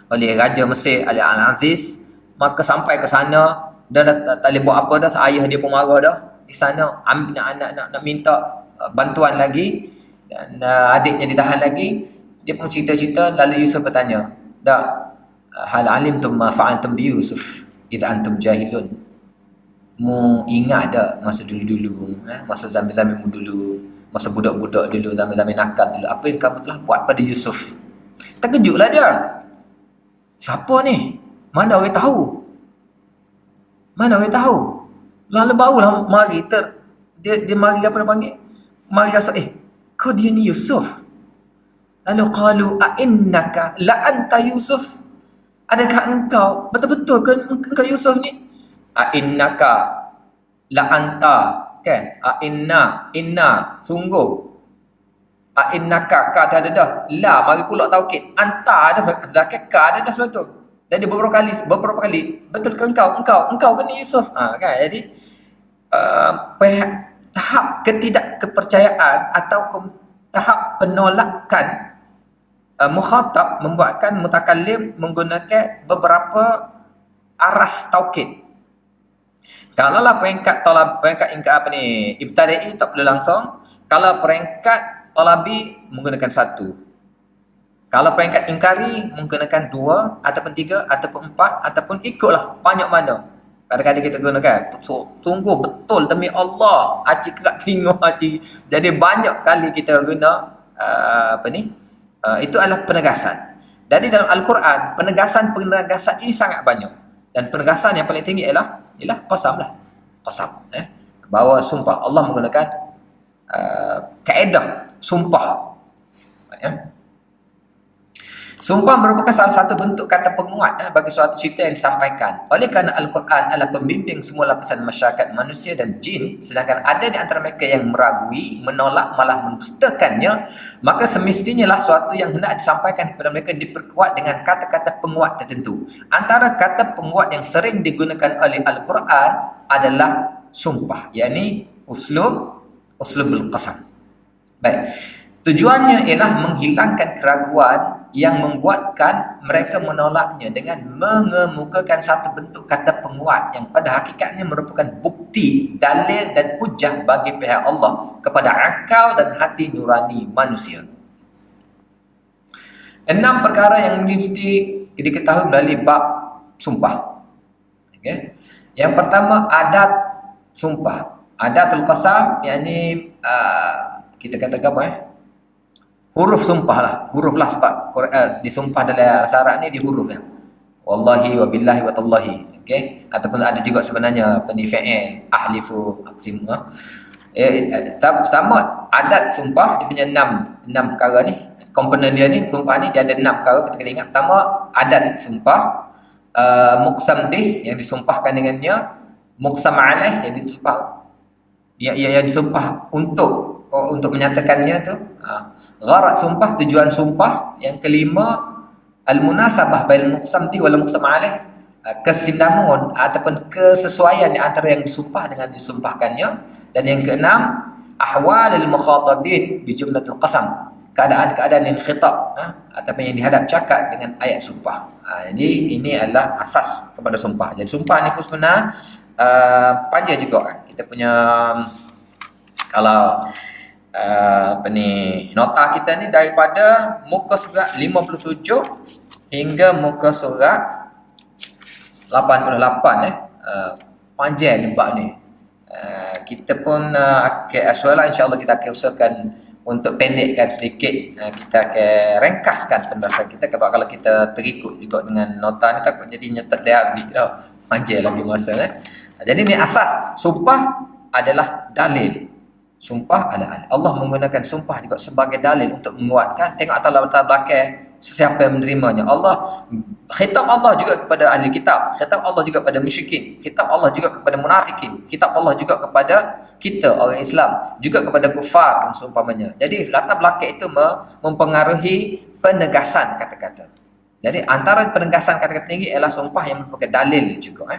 oleh Raja Mesir Al-Aziz. Maka sampai ke sana dia dah tak boleh buat apa dah, ayah dia pun marah dah. Di sana nak minta bantuan lagi dan adiknya ditahan lagi. Dia pun cerita-cerita lalu Yusuf bertanya, hal alimtum ma fa'altum bi Yusuf idza antum jahilun. Mu ingat tak masa dulu-dulu, masa zaman-zaman dulu, masa budak-budak dulu, zaman-zaman nakal dulu, apa yang kamu telah buat pada Yusuf? Terkejutlah dia. Siapa ni? Mana orang tahu? Lalu barulah mari dia mari apa dia panggil? Mari rasa kau dia ni Yusuf. Lalu qalu a innaka la anta Yusuf. Adakah engkau betul-betul engkau Yusuf ni? A innaka la anta, kan? A inna sungguh. A innaka ka ada dah. La mari pula taukid. Anta ada dah ka ada dah sebab tu. Jadi beberapa kali betul ke engkau ke ni Yusuf? Kan? Jadi tahap ketidakkepercayaan atau tahap penolakan mukhatab membuatkan mutakallim menggunakan beberapa aras taukid. Kalaulah peringkat ibtada'i tak perlu langsung. Kalau peringkat talabi menggunakan satu Kalau peringkat ingkari menggunakan 2 ataupun 3 ataupun 4 ataupun ikutlah banyak mana. Kadang-kadang kita gunakan tunggu betul demi Allah, aci kerak tengok aci. Jadi banyak kali kita guna itu adalah penegasan. Jadi dalam Al-Quran penegasan ini sangat banyak. Dan penegasan yang paling tinggi ialah qasam lah. Qasam, bahawa sumpah Allah menggunakan kaedah sumpah. Sumpah merupakan salah satu bentuk kata penguat bagi suatu cerita yang disampaikan. Oleh kerana Al-Quran adalah pembimbing semua lapisan masyarakat manusia dan jin, sedangkan ada di antara mereka yang meragui, menolak, malah mendustakannya, maka semestinya lah suatu yang hendak disampaikan kepada mereka diperkuat dengan kata-kata penguat tertentu. Antara kata penguat yang sering digunakan oleh Al-Quran adalah sumpah, yakni uslubul qasam. Baik. Tujuannya ialah menghilangkan keraguan yang membuatkan mereka menolaknya dengan mengemukakan satu bentuk kata penguat yang pada hakikatnya merupakan bukti, dalil dan hujah bagi pihak Allah kepada akal dan hati nurani manusia. 6 perkara yang mesti diketahui melalui bab sumpah. Okay. Yang pertama, adat sumpah. Adatul qasam, yakni kita kata apa huruf sumpah lah. Huruf lah sebab disumpah dalam bahasa Arab ni di huruf ya. Wallahi wa billahi wa tallahi. Okey. Ataupun ada juga sebenarnya fi'il ahlifu aqsim. Sama adat sumpah dia punya 6 perkara ni. Komponen dia ni sumpah ni dia ada 6 perkara kita kena ingat. Pertama adat sumpah, muqsam bih yang disumpahkan dengannya, muqsam alaih yang disumpah yang disumpah untuk menyatakannya tu, gharat sumpah, tujuan sumpah. Yang kelima, al-munasabah bail muqsam bih wal muqsam alaih, kesinambungan ataupun kesesuaian antara yang disumpah dengan disumpahkannya. Dan yang keenam, ahwalul mukhatabin bi jumlatil qasam, keadaan-keadaan yang khitab ataupun yang dihadap cakap dengan ayat sumpah. Jadi ini adalah asas kepada sumpah. Jadi sumpah ni pun sebenar panjang juga kita punya, kalau nota kita ni daripada muka surat 57 hingga muka surat 88 panjang ni bab ni. Kita pun soalan insya-Allah kita akan usahakan untuk pendekkan sedikit. Kita akan ringkaskan penjelasan kita, sebab kalau kita terikut juga dengan nota ni takut jadi nyetak dia habis tau. Panjang lagi masa Jadi ni asas sumpah adalah dalil. Sumpah adalah Allah menggunakan sumpah juga sebagai dalil untuk menguatkan. Tengok latar belakang sesiapa yang menerimanya. Allah khitab Allah juga kepada ahli kitab, khitab Allah juga kepada musyrikin, khitab Allah juga kepada munafikin, khitab Allah juga kepada kita orang Islam, juga kepada kufar dan seumpamanya. Jadi latar belakang itu mempengaruhi penegasan kata-kata. Jadi antara penegasan kata-kata tinggi ialah sumpah yang merupakan dalil juga.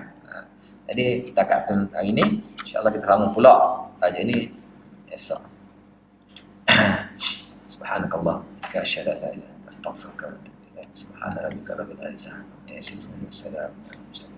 Jadi kita akan hari ini insya-Allah kita sambung pula tajuk ini esok. Subhanakallah, asyhadu an la ilaha illa anta, astaghfiruka wa atubu ilaik. Subhana rabbika rabbil izzati amma yasifun wa salamun alal mursalin.